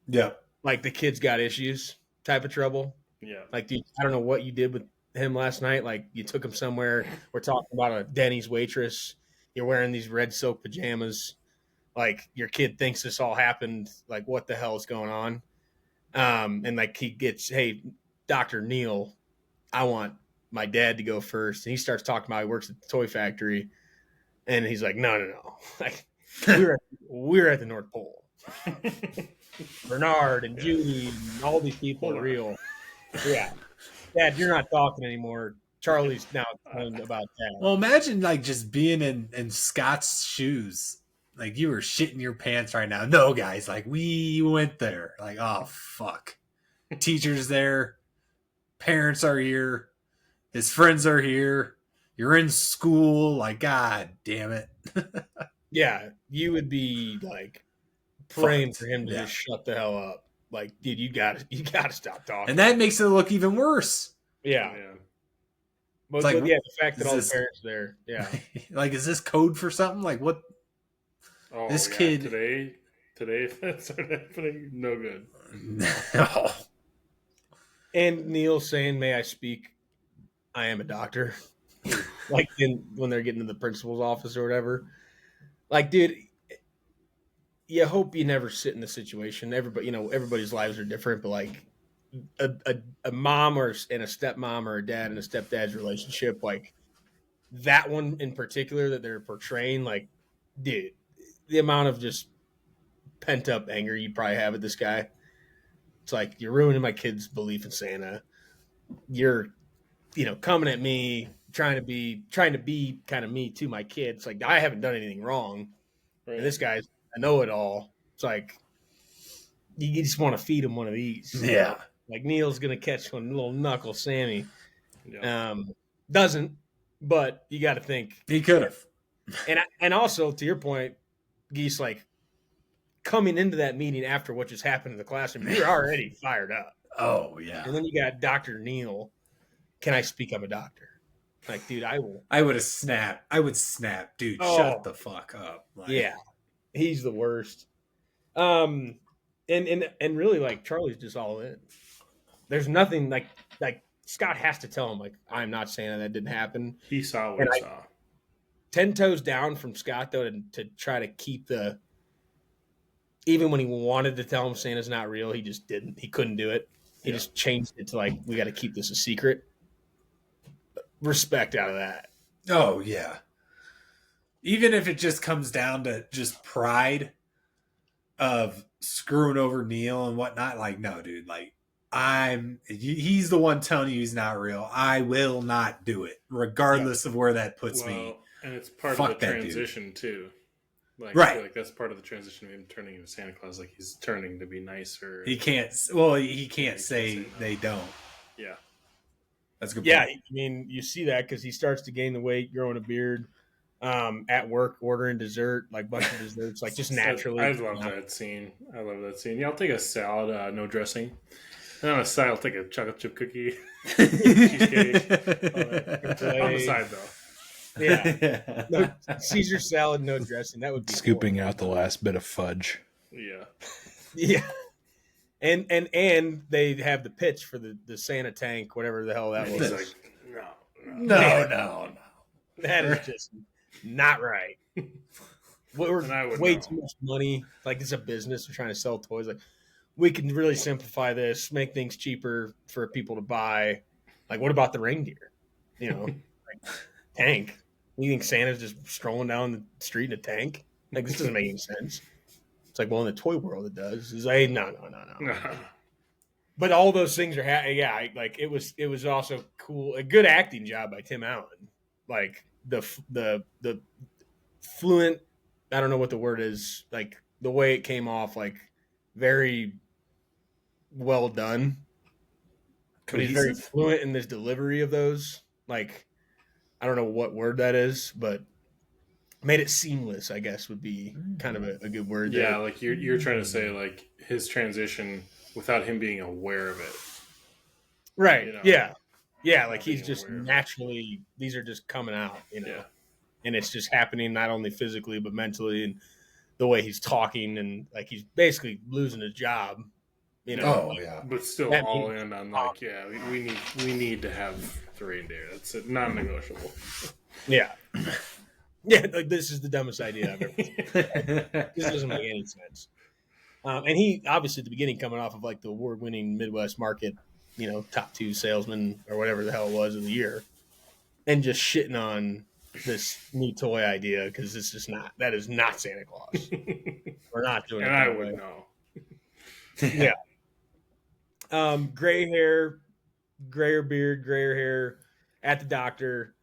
Yeah. Like the kid's got issues type of trouble. Yeah. Like, dude, I don't know what you did with him last night. Like, you took him somewhere. We're talking about a Denny's waitress. You're wearing these red silk pajamas. Like, your kid thinks this all happened. Like, what the hell is going on? And like he gets, hey, Dr. Neil, I want my dad to go first. And he starts talking about he works at the toy factory. And he's like, no. Like, we're at the North Pole. Bernard and Judy and all these people are real. Yeah. Dad, you're not talking anymore. Charlie's now talking about that. Well, imagine like just being in Scott's shoes. Like you were shitting your pants right now. No, guys, like we went there. Like, oh fuck. Teachers there, parents are here, his friends are here. You're in school. Like, god damn it. Yeah, you would be like praying Fucked. for him to Yeah. just shut the hell up. Like, dude, you gotta stop talking. And that makes it look even worse. Yeah. Yeah. But, like, but yeah, the fact that is all this- the parents are there. Yeah. Like, is this code for something? Like what? Oh, This yeah. kid- today, if that started happening, no good. No. And Neil saying, "May I speak? I am a doctor." Like when they're getting to the principal's office or whatever. Like, dude, you hope you never sit in the situation. Everybody's lives are different, but like a mom and a stepmom or a dad and a stepdad's relationship, like that one in particular that they're portraying, like, dude, the amount of just pent up anger you probably have at this guy. It's like, you're ruining my kid's belief in Santa. You're, coming at me, trying to be kind of me to my kids. Like, I haven't done anything wrong. Right. And this guy's a know-it-all. It's like, you just want to feed him one of these. Yeah. Like, Neil's going to catch one, little knuckle Sammy. Yeah. Doesn't, but you got to think. He could have. And also, to your point, Geese, like, coming into that meeting after what just happened in the classroom, you're already fired up. Oh yeah. And then you got Dr. Neil. Can I speak? I'm a doctor. Like, dude, I will. I would have snapped. I would snap, dude. Oh. Shut the fuck up. Like, Yeah, he's the worst. And really, like, Charlie's just all in. There's nothing like Scott has to tell him, like, I'm not saying that didn't happen. He saw what And he saw. 10 toes down from Scott, though, to try to keep even when he wanted to tell him Santa's not real, he just didn't. He couldn't do it. He just changed it to, like, we got to keep this a secret. Respect out of that. Oh yeah. Even if it just comes down to just pride of screwing over Neil and whatnot, like, no, dude, like, he's the one telling you he's not real. I will not do it, regardless of where that puts me. And it's part Fuck of the that dude. transition too. Like, Right. I feel like that's part of the transition of him turning into Santa Claus. Like, he's turning to be nicer. He can't say say no. they don't. Yeah. That's a good Yeah, point. I mean, you see that because he starts to gain the weight, growing a beard, at work, ordering dessert, like bunch of desserts, like just naturally. I love that scene. Yeah, I'll take a salad, no dressing. And on the side, I'll take a chocolate chip cookie. Cheesecake. On the side, though. Yeah. No, Caesar salad, no dressing. That would be Scooping horrible. out the last bit of fudge. Yeah. Yeah. And they have the pitch for the Santa tank, whatever the hell that And was. he's like, No. That is just not right. We're And I would way know. too much money. Like, it's a business. We're trying to sell toys. Like, we can really simplify this, make things cheaper for people to buy. Like, what about the reindeer? Like, tank. You think Santa's just strolling down the street in a tank? Like, this doesn't make any sense. It's like, well, in the toy world, it does. It's like, no. But all those things are, like, it was also cool. A good acting job by Tim Allen. like the fluent. I don't know what the word is. Like the way it came off, like very well done. But he's very fluent in this delivery of those. Like I don't know what word that is, but made it seamless. I guess would be kind of a good word. Yeah, there. like you're trying to say like his transition without him being aware of it. Right. You know, yeah. Like not he's being just aware of it. naturally. These are just coming out. Yeah. And it's just happening not only physically but mentally, and the way he's talking, and like he's basically losing his job. Oh yeah. But still That all means- in on like, yeah, we need to have the reindeer. That's it, non-negotiable. Yeah. Yeah, like this is the dumbest idea I've ever seen. This doesn't make any sense. And he obviously at the beginning coming off of like the award-winning Midwest market, top 2 salesman or whatever the hell it was of the year, and just shitting on this new toy idea because this is not that is not Santa Claus. We're not doing it. And I that would way. know. Yeah. Gray hair, grayer beard, grayer hair, at the doctor,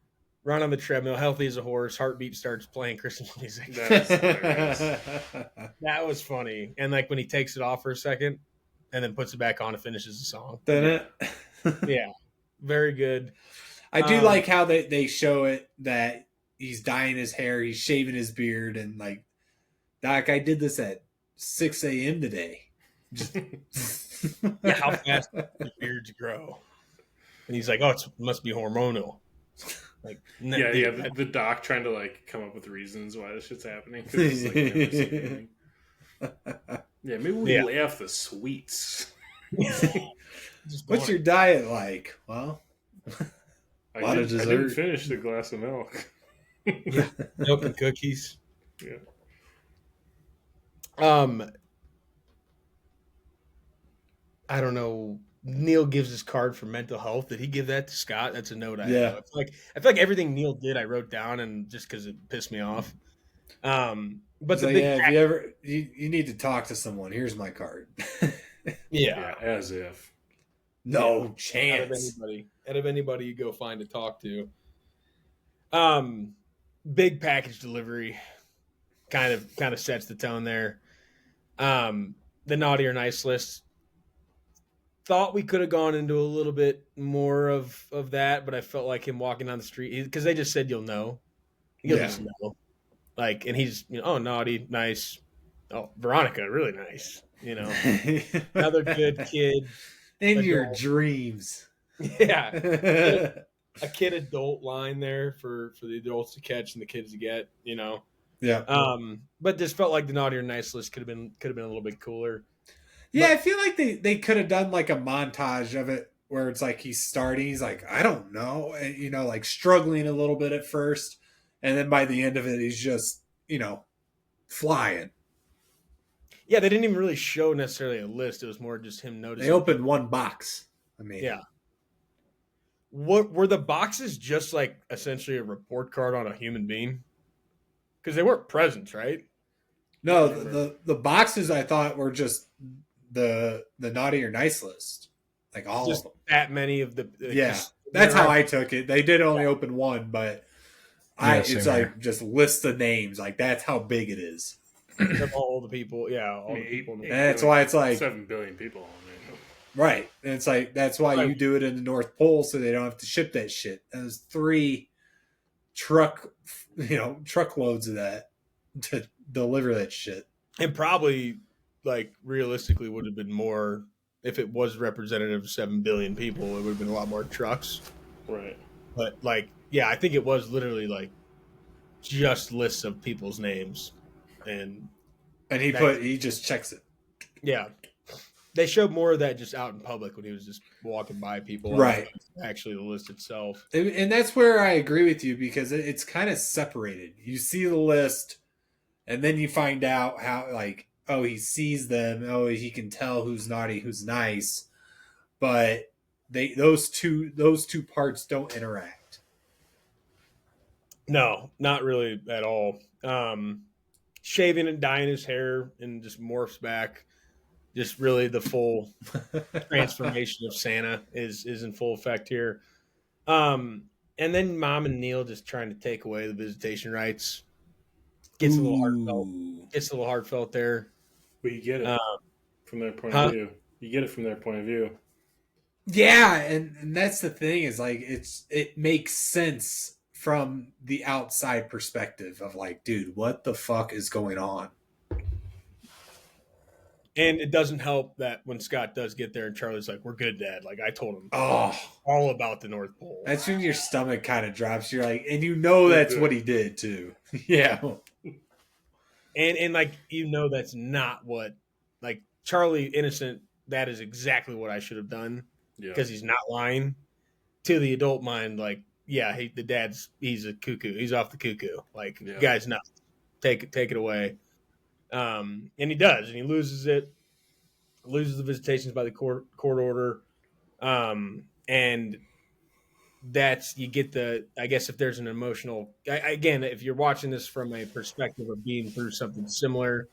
run on the treadmill, healthy as a horse, heartbeat starts playing Christmas music. That is hilarious. That was funny. And like when he takes it off for a second and then puts it back on and finishes the song. Yeah. Very good. I do like how they show it that he's dyeing his hair, he's shaving his beard, and like, Doc, I did this at 6 a.m. today. Yeah, how fast the beards grow. And he's like, oh, it must be hormonal. Like, The doc trying to like come up with reasons why this shit's happening. 'Cause it's, like, never seen anything. Yeah, maybe we lay off the sweets. What's your diet like? Well, I lot of didn't dessert. finish the glass of milk. milk and cookies? Yeah. I don't know. Neil gives his card for mental health. Did he give that to Scott? That's a note I Yeah. have. I feel like everything Neil did I wrote down, and just because it pissed me off. But the so, big if you ever you need to talk to someone, here's my card. yeah. As if. No chance. Out of anybody you go find to talk to. Big package delivery kind of sets the tone there. The naughty or nice list. Thought we could have gone into a little bit more of that, but I felt like him walking down the street because they just said you'll know. You'll just know. Like, and he's oh, naughty, nice. Oh, Veronica, really nice. Another good kid. In adult. your dreams. Yeah. A kid adult line there for the adults to catch and the kids to get, Yeah. But just felt like the naughty or nice list could have been a little bit cooler. Yeah, I feel like they could have done like a montage of it where it's like he's starting, he's like, I don't know, and, like struggling a little bit at first, and then by the end of it, he's just, flying. Yeah, they didn't even really show necessarily a list. It was more just him noticing. They opened one box. I mean, yeah. What were the boxes just like essentially a report card on a human being? Because they weren't presents, right? No, the boxes I thought were just the naughty or nice list, like all just of them. That many of the That's how I took it. They did only open one, but it's like just list the names. Like that's how big it is. Of all the people, all the people. And that's why it's like 7 billion people on there. Right. And it's like that's why you do it in the North Pole so they don't have to ship that shit. There's 3 truckloads of that to deliver that shit. And probably like realistically would have been more if it was representative of 7 billion people, it would have been a lot more trucks. Right. But like, I think it was literally like just lists of people's names. And he just checks it. Yeah. They showed more of that just out in public when he was just walking by people. Right. Actually, the list itself. And that's where I agree with you because it's kind of separated. You see the list and then you find out how, like, oh, he sees them. Oh, he can tell who's naughty, who's nice. But those two parts don't interact. No, not really at all. Shaving and dyeing his hair and just morphs back. Just really the full transformation of Santa is in full effect here. And then Mom and Neil just trying to take away the visitation rights. Gets a little heartfelt. Gets a little heartfelt there. But you get it from their point huh? of view. You get it from their point of view. Yeah, and that's the thing is like it makes sense from the outside perspective of like, dude, what the fuck is going on? And it doesn't help that when Scott does get there and Charlie's like, "We're good, Dad." Like I told him all about the North Pole. That's when your stomach kind of drops. You're like, and you know that's what he did too. Yeah. And like that's not what like Charlie innocent. That is exactly what I should have done because he's not lying. To the adult mind, like the dad's he's a cuckoo. He's off the cuckoo. Like guy's nuts. Take it away. And he does, and he loses the visitations by the court order. And that's you get I guess if there's an emotional again, if you're watching this from a perspective of being through something similar,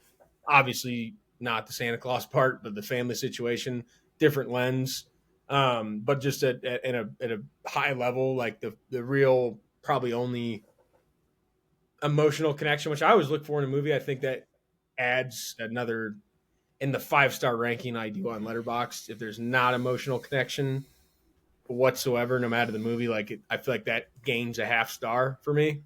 obviously not the Santa Claus part, but the family situation, different lens. But just at a high level, like the real probably only emotional connection, which I always look for in a movie. I think that adds another in the 5-star ranking I do on Letterboxd. If there's not emotional connection whatsoever, no matter the movie, I feel like that gains a 0.5 star for me.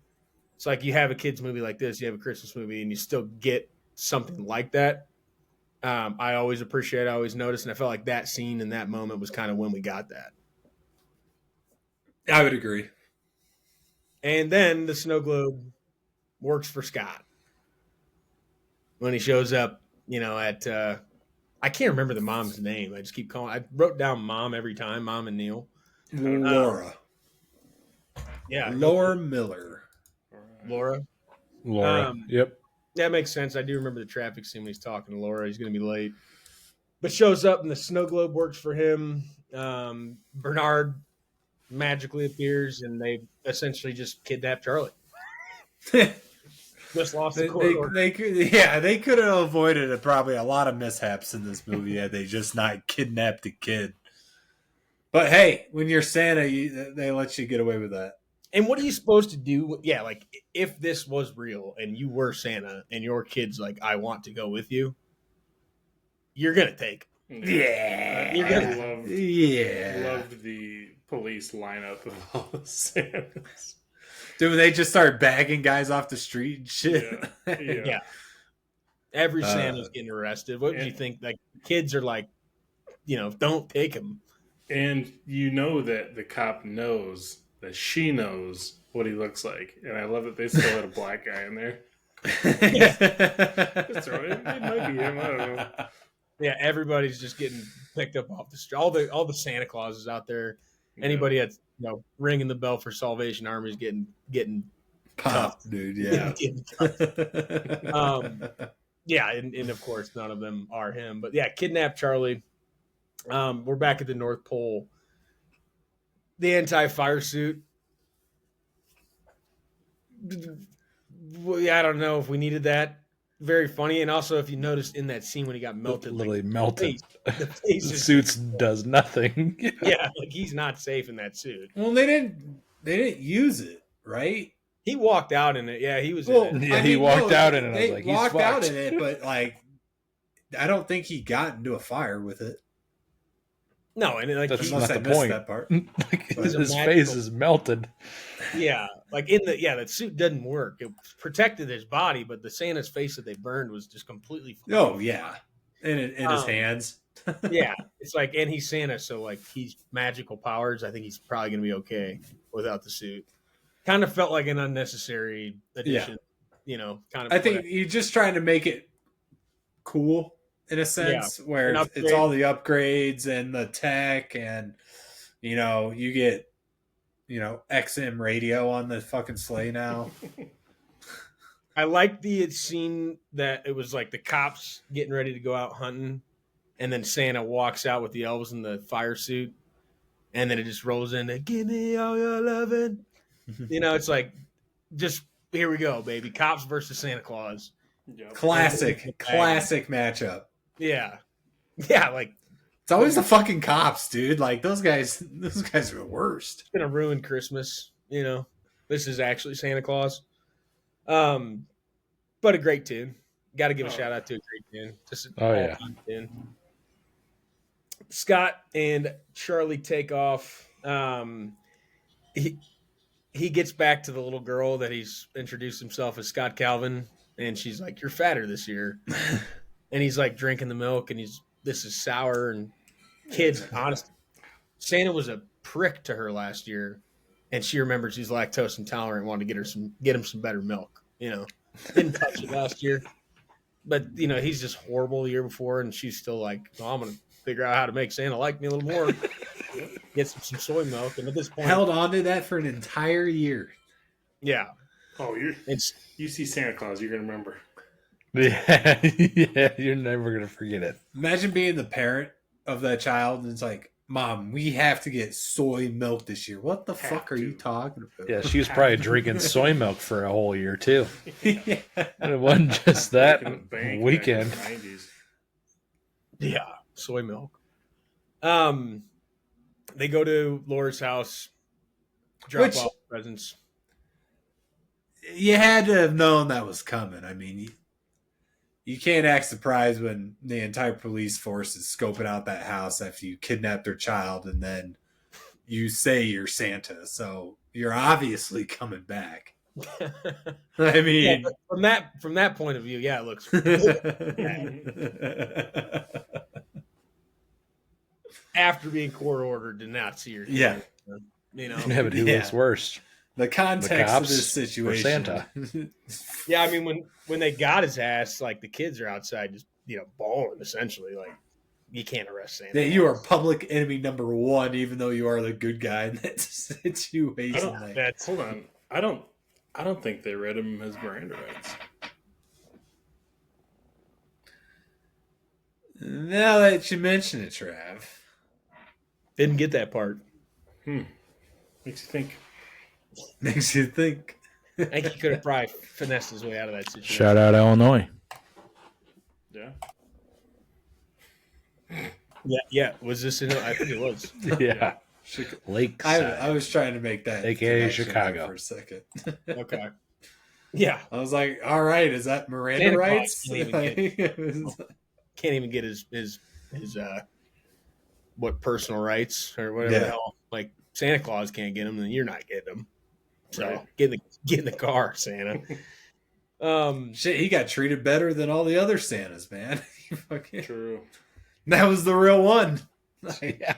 It's like you have a kids movie like this, you have a Christmas movie, and you still get something like that. I always appreciate, I always notice, and I felt like that scene in that moment was kind of when we got that. I would agree. And then the snow globe works for Scott. When he shows up, at I can't remember the mom's name. I just keep calling. I wrote down Mom every time, Mom and Neil. Laura. Laura Miller. Laura. Yep. That makes sense. I do remember the traffic scene when he's talking to Laura. He's going to be late. But shows up and the snow globe works for him. Bernard magically appears and they essentially just kidnap Charlie. Just lost the court. They could have avoided probably a lot of mishaps in this movie had they just not kidnapped the kid. But hey, when you're Santa, they let you get away with that. And what are you supposed to do? Yeah, like if this was real and you were Santa and your kid's like, I want to go with you, you're going to take him. Yeah. You're gonna loved the police lineup of all the Santas. Dude, they just start bagging guys off the street and shit. Yeah. Every Santa's getting arrested. What do you think? Like, kids are like, don't take him. And that the cop knows that she knows what he looks like. And I love that they still had a black guy in there. That's right. It might be him. I don't know. Yeah, everybody's just getting picked up off the street. All the Santa Clauses out there. Anybody that's ringing the bell for Salvation Army is getting popped, dude. Yeah, yeah, and of course none of them are him. But yeah, kidnap Charlie. We're back at the North Pole. The anti-fire suit. I don't know if we needed that. Very funny, and also if you noticed in that scene when he got melted, literally melted, the face the suit does nothing. Yeah, like he's not safe in that suit. Well, they didn't use it, right? He walked out in it. Yeah, he was. In it. Yeah, he walked out in it. They like, walked out in it, but like, I don't think he got into a fire with it. No, and like that's not the point. That part. Like, his face is melted. Yeah, like that suit doesn't work. It protected his body, but the Santa's face that they burned was just completely. Oh yeah, in his hands. Yeah, it's like, and he's Santa, so like he's magical powers. I think he's probably gonna be okay without the suit. Kind of felt like an unnecessary addition. Yeah. Kind of. I think you're just trying to make it cool in a sense, where it's all the upgrades and the tech, and you get. XM radio on the fucking sleigh now. I like the scene that it was like the cops getting ready to go out hunting, and then Santa walks out with the elves in the fire suit, and then it just rolls into "Give me all your loving." It's like, just here we go, baby. Cops versus Santa Claus. Yep. Classic matchup. Yeah, like. It's always the fucking cops, dude. Like those guys are the worst. It's gonna ruin Christmas. You know, this is actually Santa Claus. But a great tune. Got to give a shout out to a great tune. Just an all-time tune. Scott and Charlie take off. He gets back to the little girl that he's introduced himself as Scott Calvin, and she's like, "You're fatter this year." And he's like drinking the milk, and this is sour. And kids, honestly, Santa was a prick to her last year, and she remembers she's lactose intolerant, wanted to get him some better milk. You know, didn't touch it last year, but you know he's just horrible the year before, and she's still like, "Oh, I'm gonna figure out how to make Santa like me a little more." Get some soy milk, and at this point, held on to that for an entire year. Yeah. Oh, you see Santa Claus, you're gonna remember. Yeah, yeah, you're never gonna forget it. Imagine being the parent of that child, and it's like, "Mom, we have to get soy milk this year." What the fuck are you talking about? Yeah, she was probably drinking soy milk for a whole year too. Yeah. And it wasn't just that weekend. Yeah, soy milk. They go to Laura's house, drop off presents. You had to have known that was coming. I mean, you can't act surprised when the entire police force is scoping out that house after you kidnapped their child, and then you say you're Santa, so you're obviously coming back. I mean, yeah, from that point of view, yeah, it looks. After being court ordered to not see your kid, yeah, you know. Yeah, but who looks worse? The context of this situation. Santa. Yeah, I mean when they got his ass, like the kids are outside just bawling essentially. Like you can't arrest Santa. Yeah, you are public enemy number one, even though you are the good guy in that situation. Hold on, I don't think they read him his Miranda rights. Now that you mention it, Trav. Didn't get that part. Makes you think. Makes you think. I think he could have probably finessed his way out of that situation. Shout out Illinois. Yeah. Yeah. Was this in? I think it was. Yeah. Lakeside. I was trying to make that AKA Chicago for a second. Okay. Yeah. I was like, all right, is that Miranda Santa rights? Can't even get his what personal rights or whatever the hell. Like Santa Claus can't get them, then you're not getting them. So get in the car, Santa. Shit, he got treated better than all the other Santas, man. True. That was the real one. Yeah.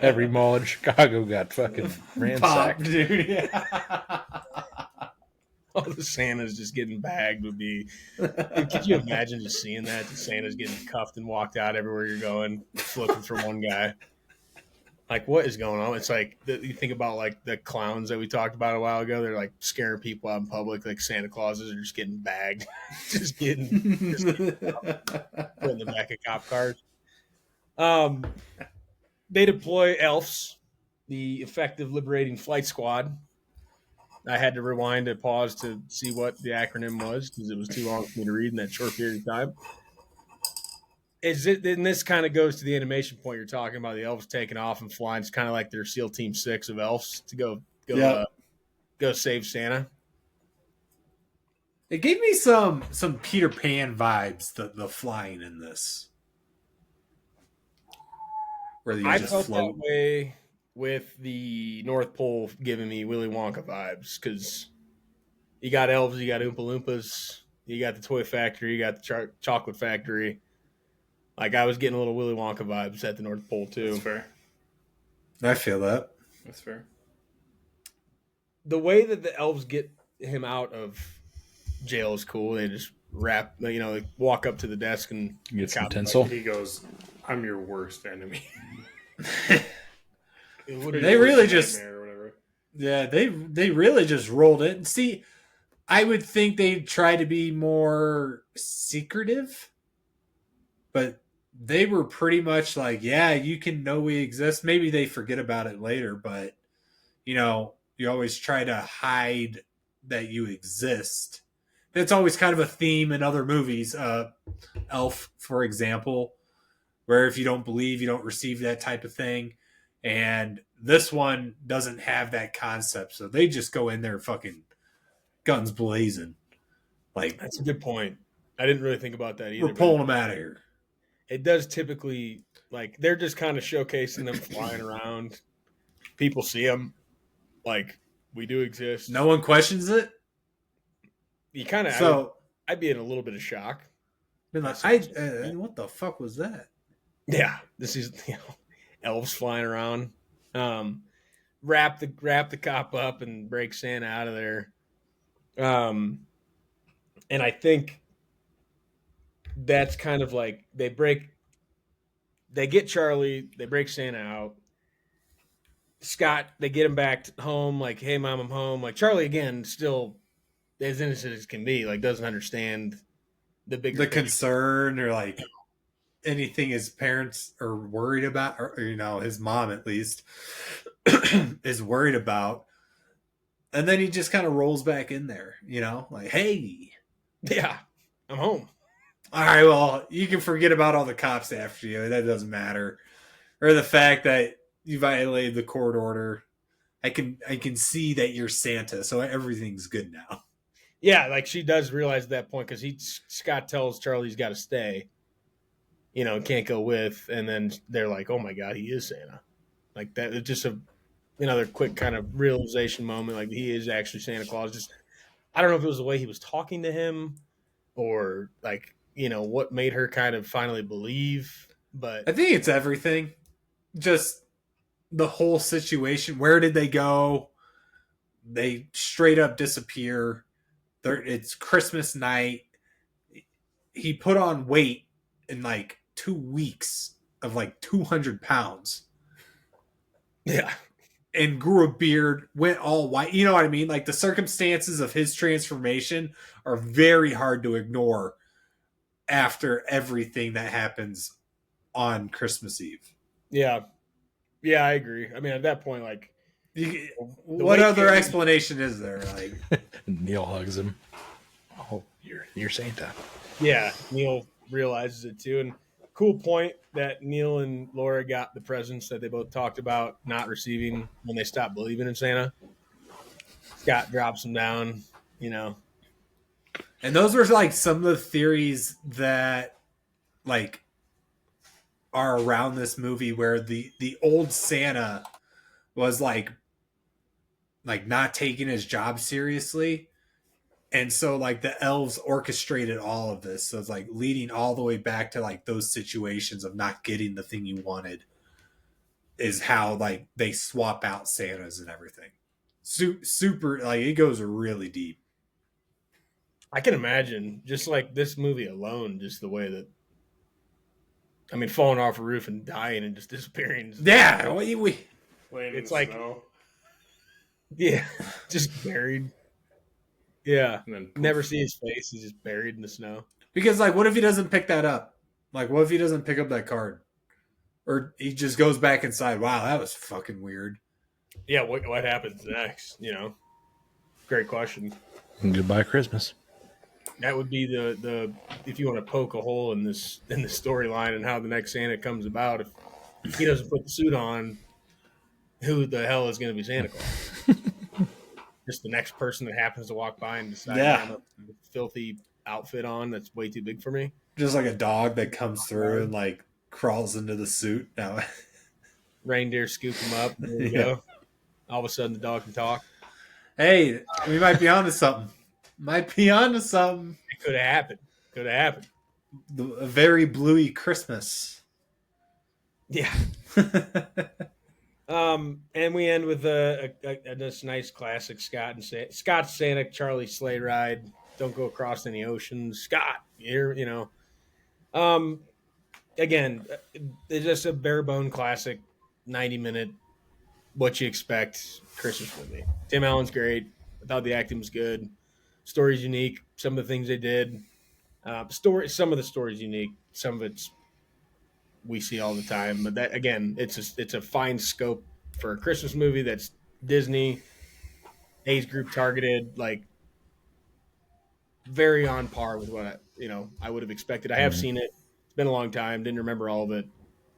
Every mall in Chicago got fucking ransacked. Dude. Yeah. All the Santas just getting bagged would be. Could you imagine just seeing that? The Santa's getting cuffed and walked out everywhere you're going, looking for one guy. Like, what is going on? It's like you think about like the clowns that we talked about a while ago. They're like scaring people out in public. Like Santa Clauses are just getting bagged, just getting put in the back of cop cars. They deploy ELFs, the Effective Liberating Flight Squad. I had to rewind and pause to see what the acronym was because it was too long for me to read in that short period of time. And this kind of goes to the animation point you're talking about. The elves taking off and flying. It's kind of like their SEAL Team 6 of elves to go save Santa. It gave me some Peter Pan vibes. The flying in this, where you just felt float. that way with the North Pole giving me Willy Wonka vibes because you got elves, you got Oompa Loompas, you got the toy factory, you got the chocolate factory. Like I was getting a little Willy Wonka vibes at the North Pole too. That's fair. I feel that. That's fair. The way that the elves get him out of jail is cool. They just they walk up to the desk and get some tinsel. He goes, "I'm your worst enemy." They really just, yeah, they really just rolled it. And see, I would think they'd try to be more secretive, but they were pretty much like, yeah, you can know we exist. Maybe they forget about it later, but you always try to hide that you exist. That's always kind of a theme in other movies. Elf, for example, where if you don't believe, you don't receive that type of thing. And this one doesn't have that concept, so they just go in there fucking guns blazing. Like, That's a good point. I didn't really think about that either. we're pulling them out of here. It does typically, like, they're just kind of showcasing them flying around. People see them, like, we do exist. No one questions it. You kind of, So I'd be in a little bit of shock. been like, what the fuck was that? Yeah, this is elves flying around. Wrap the cop up and break Santa out of there. And I think that's kind of like they get Charlie, they break Santa out. Scott, they get him back home, like, hey mom, I'm home. Like Charlie again, still as innocent as can be, like doesn't understand the bigger concern or like anything his parents are worried about, or his mom at least is worried about. And then he just kind of rolls back in there, like, hey, yeah, I'm home. All right, well, you can forget about all the cops after you. That doesn't matter. Or the fact that you violated the court order. I can see that you're Santa, so everything's good now. Yeah, like she does realize at that point because Scott tells Charlie he's got to stay, can't go with, and then they're like, "Oh my God, he is Santa!" Like that. It's just another quick kind of realization moment. Like he is actually Santa Claus. Just I don't know if it was the way he was talking to him, or like what made her kind of finally believe. But I think it's everything. Just the whole situation. Where did they go? They straight up disappear. It's Christmas night. He put on weight in like 2 weeks of like 200 pounds. Yeah. And grew a beard, went all white. You know what I mean? Like the circumstances of his transformation are very hard to ignore after everything that happens on Christmas Eve. Yeah. Yeah, I agree. I mean, at that point, like, what other explanation is there? Like, Neil hugs him. Oh, you're Santa. Yeah, Neil realizes it too, and cool point that Neil and Laura got the presents that they both talked about not receiving when they stopped believing in Santa. Scott drops them down, And those were like some of the theories that like are around this movie where the old Santa was like not taking his job seriously. And so like the elves orchestrated all of this. So it's like leading all the way back to like those situations of not getting the thing you wanted is how like they swap out Santas and everything. Super, like it goes really deep. I can imagine just like this movie alone, just the way that, I mean, falling off a roof and dying and just disappearing. Yeah. It's like, yeah, just buried. Yeah. And then never see his face. He's just buried in the snow. Because like, what if he doesn't pick that up? Like, what if he doesn't pick up that card? Or he just goes back inside. Wow, that was fucking weird. Yeah, what happens next? Great question. And goodbye, Christmas. That would be the if you want to poke a hole in the storyline and how the next Santa comes about. If he doesn't put the suit on, who the hell is going to be Santa Claus? Just the next person that happens to walk by and decide to have a filthy outfit on that's way too big for me. Just like a dog that comes through and like crawls into the suit. Now, reindeer scoop him up. There we go. All of a sudden, the dog can talk. Hey, we might be onto something. Might be onto something. It could have happened. A very bluey Christmas. Yeah. And we end with this nice classic Scott's Santa Charlie sleigh ride. Don't go across any oceans. Scott, again, it's just a bare bone classic 90-minute, what you expect Christmas movie. Tim Allen's great. I thought the acting was good. Story's unique. Some of the things they did. Some of the story's unique. Some of it's we see all the time. But that again, it's a fine scope for a Christmas movie that's Disney, age group targeted, like very on par with what I would have expected. I have seen it. It's been a long time. Didn't remember all of it.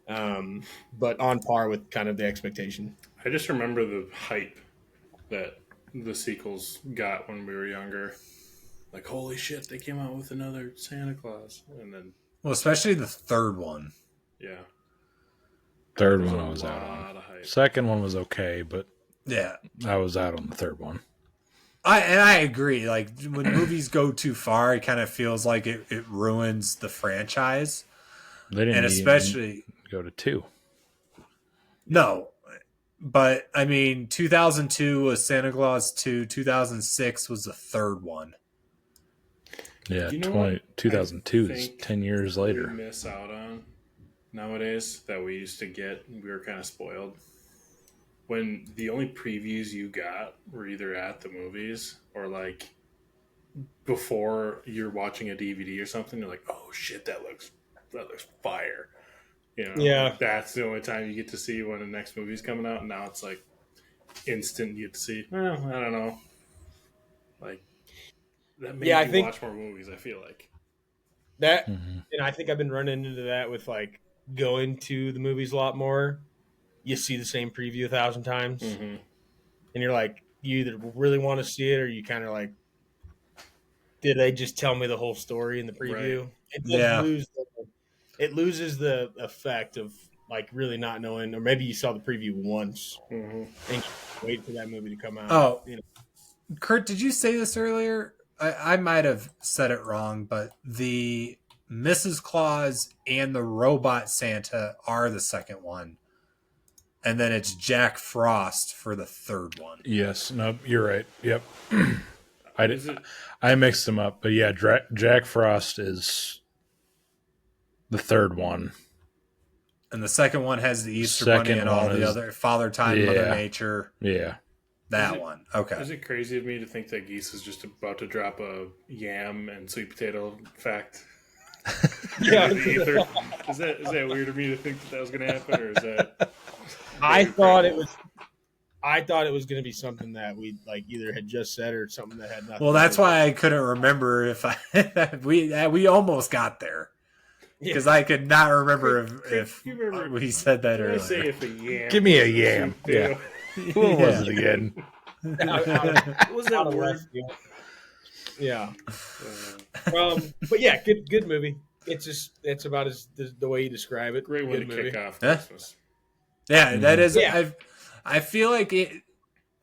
but on par with kind of the expectation. I just remember the hype that the sequels got when we were younger. Like, holy shit, they came out with another Santa Claus. And then, Well, especially the third one. yeah. Third There's one a I was out lot on. of hype. Second one was okay, but Yeah. I was out on the third one. I agree. Like, when movies go too far, it kind of feels like it ruins the franchise. They didn't And especially go to 2. No. But, I mean, 2002 was Santa Claus 2. 2006 was the third one. Yeah, You know what 2002 I is think 10 years we later. miss out on nowadays that we used to get. We were kind of spoiled. When the only previews you got were either at the movies or like before you're watching a DVD or something, you're like, "Oh shit, that looks fire." You know, Yeah. like that's the only time you get to see when the next movie's coming out. And now it's like instant. You get to see. Well, I don't know. Like that made I you think watch more movies. I feel like that, Mm-hmm. and I think I've been running into that with like going to the movies a lot more. You see the same preview 1,000 times, mm-hmm. and you're like, you either really want to see it or you kind of like, did they just tell me the whole story in the preview? Right. It does Yeah. it loses the effect of like really not knowing, or maybe you saw the preview once Mm-hmm. and you wait for that movie to come out. Oh. You know. Kurt, did you say this earlier? I might have said it wrong, but the Mrs. Claus and the Robot Santa are the second one. And then it's Jack Frost for the third one. Yes, no, you're right. Yep. Is it- I mixed them up, but yeah, Jack Frost is the third one. And the second one has the Easter Second Bunny and all one the is- other Father Time, Mother Nature. Yeah. That Is it- one. Okay. Is it crazy of me to think that Gesse is just about to drop a yam and sweet potato fact? Yeah. In the ether? Is that weird of me to think that was going to happen, or is that? I thought it was going to be something that we like either had just said or something that had nothing. Well, that's to do with why I couldn't remember if we almost got there. Because I could not remember if you remember- we said that Did I say earlier. if a yam? Give me a was yam. sweet potato? What was it again? What was that Out of word? left field. Yeah. Uh, But yeah, good movie. It's about the way you describe it. great way to Good movie. kick off Yeah. Christmas. Yeah, that is. Yeah. I feel like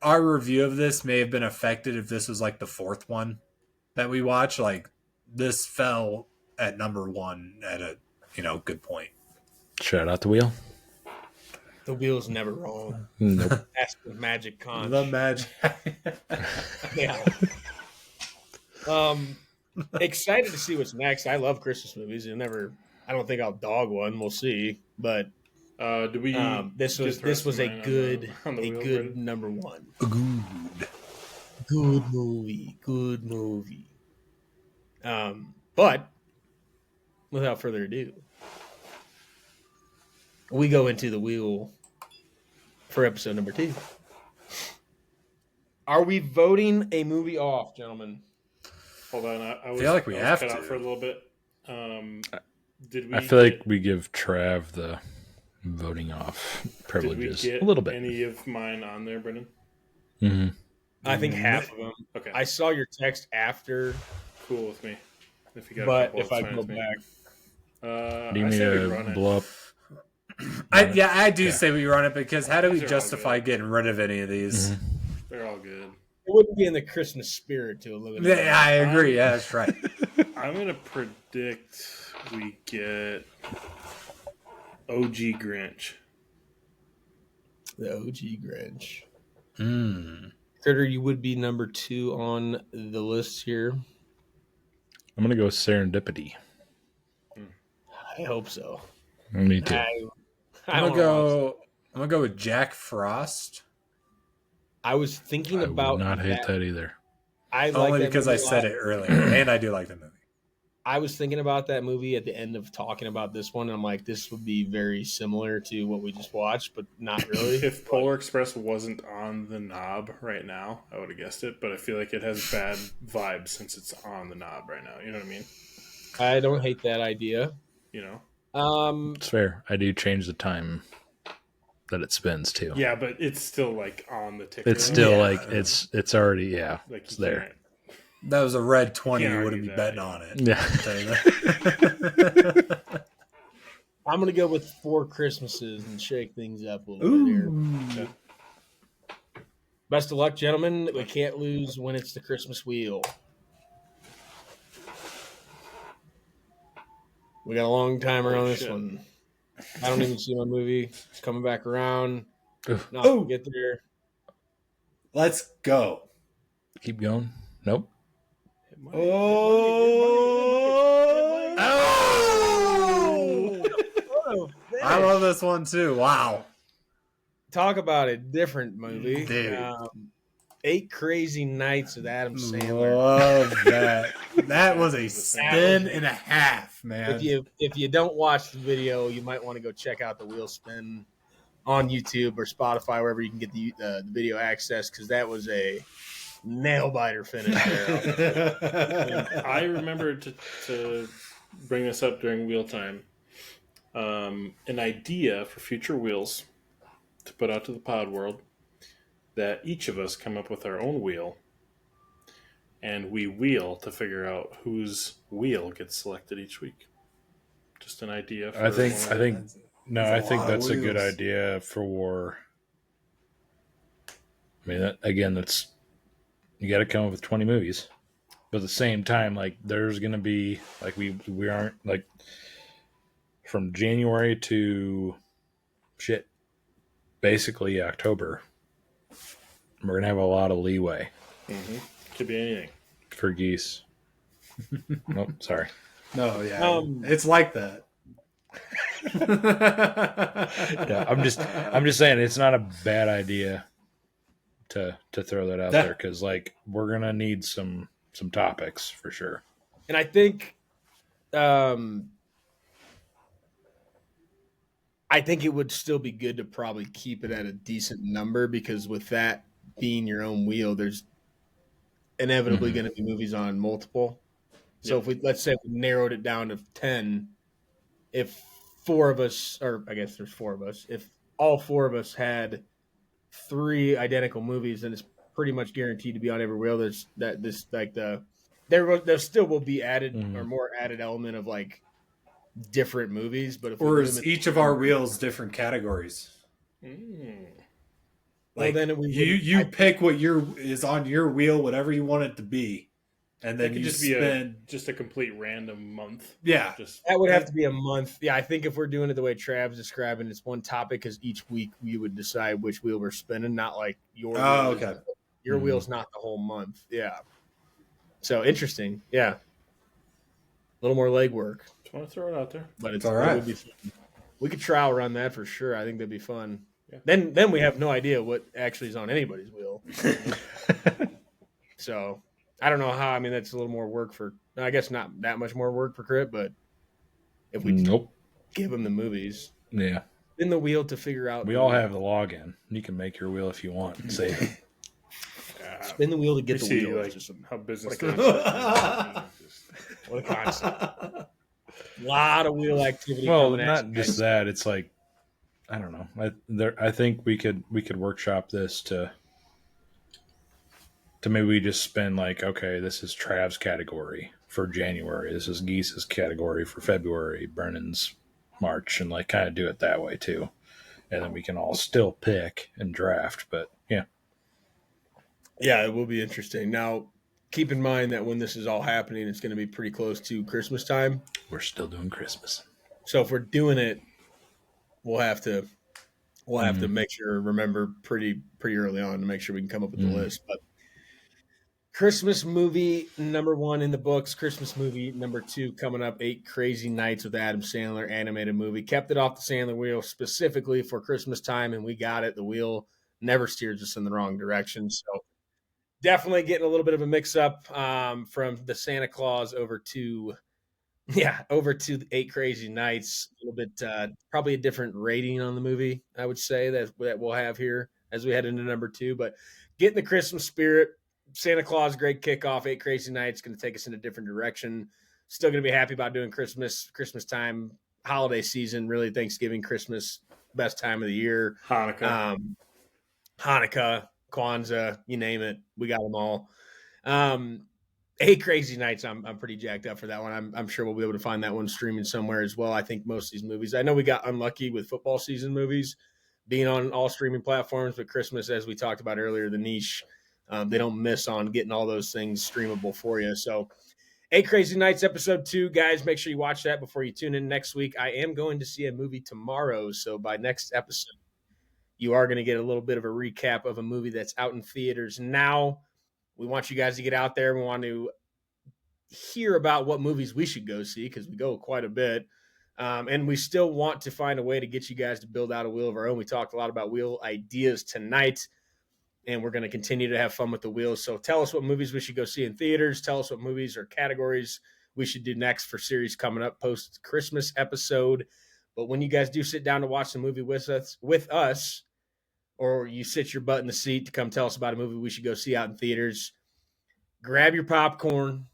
our review of this may have been affected if this was like the fourth one that we watched. Like this fell at number one at a good point. Shout out the wheel. The wheel's never wrong. Nope. That's the magic conch. The magic. Yeah. Excited to see what's next. I love Christmas movies. I don't think I'll dog one. We'll see. But Did we? this get was the rest of a mine good on the wheel, good Brendan? number one. Good. Good movie. But without further ado, we go into the wheel for episode number 2. Are we voting a movie off, gentlemen? Hold on, I feel like we have cut to. out for a little bit. Did we? I feel like we give Trav the voting off Did we privileges get a little bit. any of mine on there, Brendan? Mm-hmm. I think half of them. Okay, I saw your text after, cool with me. If you got, a but couple, if it's I fine go with me. back, Do you I need say we to run it. blow up? I do Yeah. say we run it because how do we These are all justify good. getting rid of any of these? Mhm. They're all good. it wouldn't be in the Christmas spirit to eliminate. Yeah, I agree. Yeah, that's right. I'm gonna predict we get OG Grinch. The OG Grinch. Critter, you would be number 2 on the list here. I'm gonna go Serendipity. I hope so. Me too. I'm gonna go with Jack Frost. I was thinking I about would not hate that either. I like Only that because I movie a said lot. it earlier, and I do like the movie. I was thinking about that movie at the end of talking about this one, and I'm like, this would be very similar to what we just watched, but not really. If Polar Express wasn't on the knob right now, I would have guessed it, but I feel like it has bad vibes since it's on the knob right now. You know what I mean? I don't hate that idea. You know? It's fair. I do change the time that it spins too. Yeah, but it's still like on the ticker. It's still Yeah. like it's already like it's you there. can't- That was a red 20. Can't You argue wouldn't be that. betting on it. Yeah. I'll tell you that. I'm gonna go with 4 Christmases and shake things up a little bit here. Ooh. Best of luck, gentlemen. We can't lose when it's the Christmas wheel. We got a long timer on this shit. one. I don't even see my movie. It's coming back around. Oof. No, Oh. get there. Let's go. Keep going. Nope. It might- Oh. Oh, I love this one too. Wow. Talk about a different movie. Dude. 8 Crazy Nights with Adam Sandler. Love that. That was a spin and a half, man. If you don't watch the video, you might want to go check out the wheel spin on YouTube or Spotify, wherever you can get the video access, because that was a nail biter finish there. I remember to bring this up during wheel time. An idea for future wheels to put out to the pod world, that each of us come up with our own wheel, and we wheel to figure out whose wheel gets selected each week. Just an idea. For I think one of I think lot of that's a good wheels. idea for. I mean, that's you got to come up with 20 movies, but at the same time, like there's gonna be like we aren't like from January to shit, basically October. We're gonna have a lot of leeway could be anything. for geese. Oh, sorry. No, yeah. It's like that. Yeah, I'm just saying it's not a bad idea to throw that out there, because like we're gonna need some topics for sure. And I think it would still be good to probably keep it at a decent number, because with that being your own wheel, there's inevitably going to be movies on multiple. So if let's say we narrowed it down to 10, if 4 of us, or I guess there's 4 of us, if all 4 of us had 3 identical movies, then it's pretty much guaranteed to be on every wheel. There still will be added or more added element of like different movies, but if we Or is limit- each of our wheels different categories? Like, then you pick what is on your wheel, whatever you want it to be, and That then could you just spin. be just a complete random month. Yeah. Just that would have to be a month. Yeah, I think if we're doing it the way Trav's describing, it's one topic, because each week we would decide which wheel we're spinning, not like your wheel. Oh, okay. Your wheel's not the whole month. Yeah. So interesting. Yeah. A little more legwork, just want to throw it out there. but it's all right. It would be fun. We could trial run that for sure. I think that'd be fun. Yeah. Then we have no idea what actually is on anybody's wheel. So I don't know how. I mean, that's a little more work for. I guess not that much more work for Crit, but if we give him the movies, Yeah. spin the wheel to figure out. We all have the login. You can make your wheel if you want and save it. spin the wheel to get You the see, wheel. like, It's just a- how business what a goes. what a concept. A lot of wheel activity. Well, coming at not you just guys. that. It's like I don't know. I think we could workshop this to maybe we just spend like, okay, this is Trav's category for January. This is Geese's category for February. Brennan's March, and like kind of do it that way too. And then we can all still pick and draft. But yeah, Yeah, it will be interesting. Now, keep in mind that when this is all happening, it's going to be pretty close to Christmas time. we're still doing Christmas. So if we're doing it, we'll have to make sure remember pretty early on to make sure we can come up with the list. But Christmas movie number 1 in the books. Christmas movie number 2 coming up. 8 Crazy Nights with Adam Sandler, animated movie. Kept it off the Sandler wheel specifically for Christmas time, and we got it. The wheel never steers us in the wrong direction. So definitely getting a little bit of a mix up from the Santa Claus over to the 8 Crazy Nights. A little bit, probably a different rating on the movie, I would say, that we'll have here as we head into number 2. But getting the Christmas spirit, Santa Claus, great kickoff. 8 Crazy Nights going to take us in a different direction. Still going to be happy about doing Christmas time holiday season, really Thanksgiving, Christmas, best time of the year. Hanukkah. Hanukkah, Kwanzaa, you name it. We got them all. 8 Crazy Nights, I'm pretty jacked up for that one. I'm sure we'll be able to find that one streaming somewhere as well. I think most of these movies, I know we got unlucky with football season movies being on all streaming platforms, but Christmas, as we talked about earlier, the niche, they don't miss on getting all those things streamable for you. So 8 Crazy Nights, episode 2, guys, make sure you watch that before you tune in next week. I am going to see a movie tomorrow, so by next episode, you are going to get a little bit of a recap of a movie that's out in theaters now. We want you guys to get out there. We want to hear about what movies we should go see because we go quite a bit. And we still want to find a way to get you guys to build out a wheel of our own. We talked a lot about wheel ideas tonight, and we're going to continue to have fun with the wheels. So tell us what movies we should go see in theaters. Tell us what movies or categories we should do next for series coming up post-Christmas episode. But when you guys do sit down to watch the movie with us, or you sit your butt in the seat to come tell us about a movie we should go see out in theaters, grab your popcorn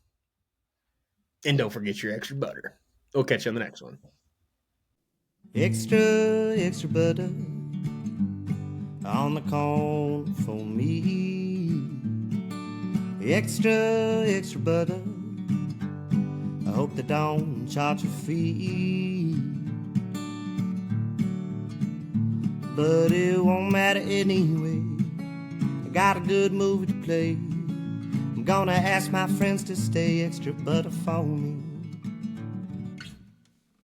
and don't forget your extra butter. We'll catch you on the next one. Extra butter on the corn for me. Extra butter. I hope they don't charge a fee. But it won't matter anyway. I got a good movie to play. I'm gonna ask my friends to stay extra butter for me.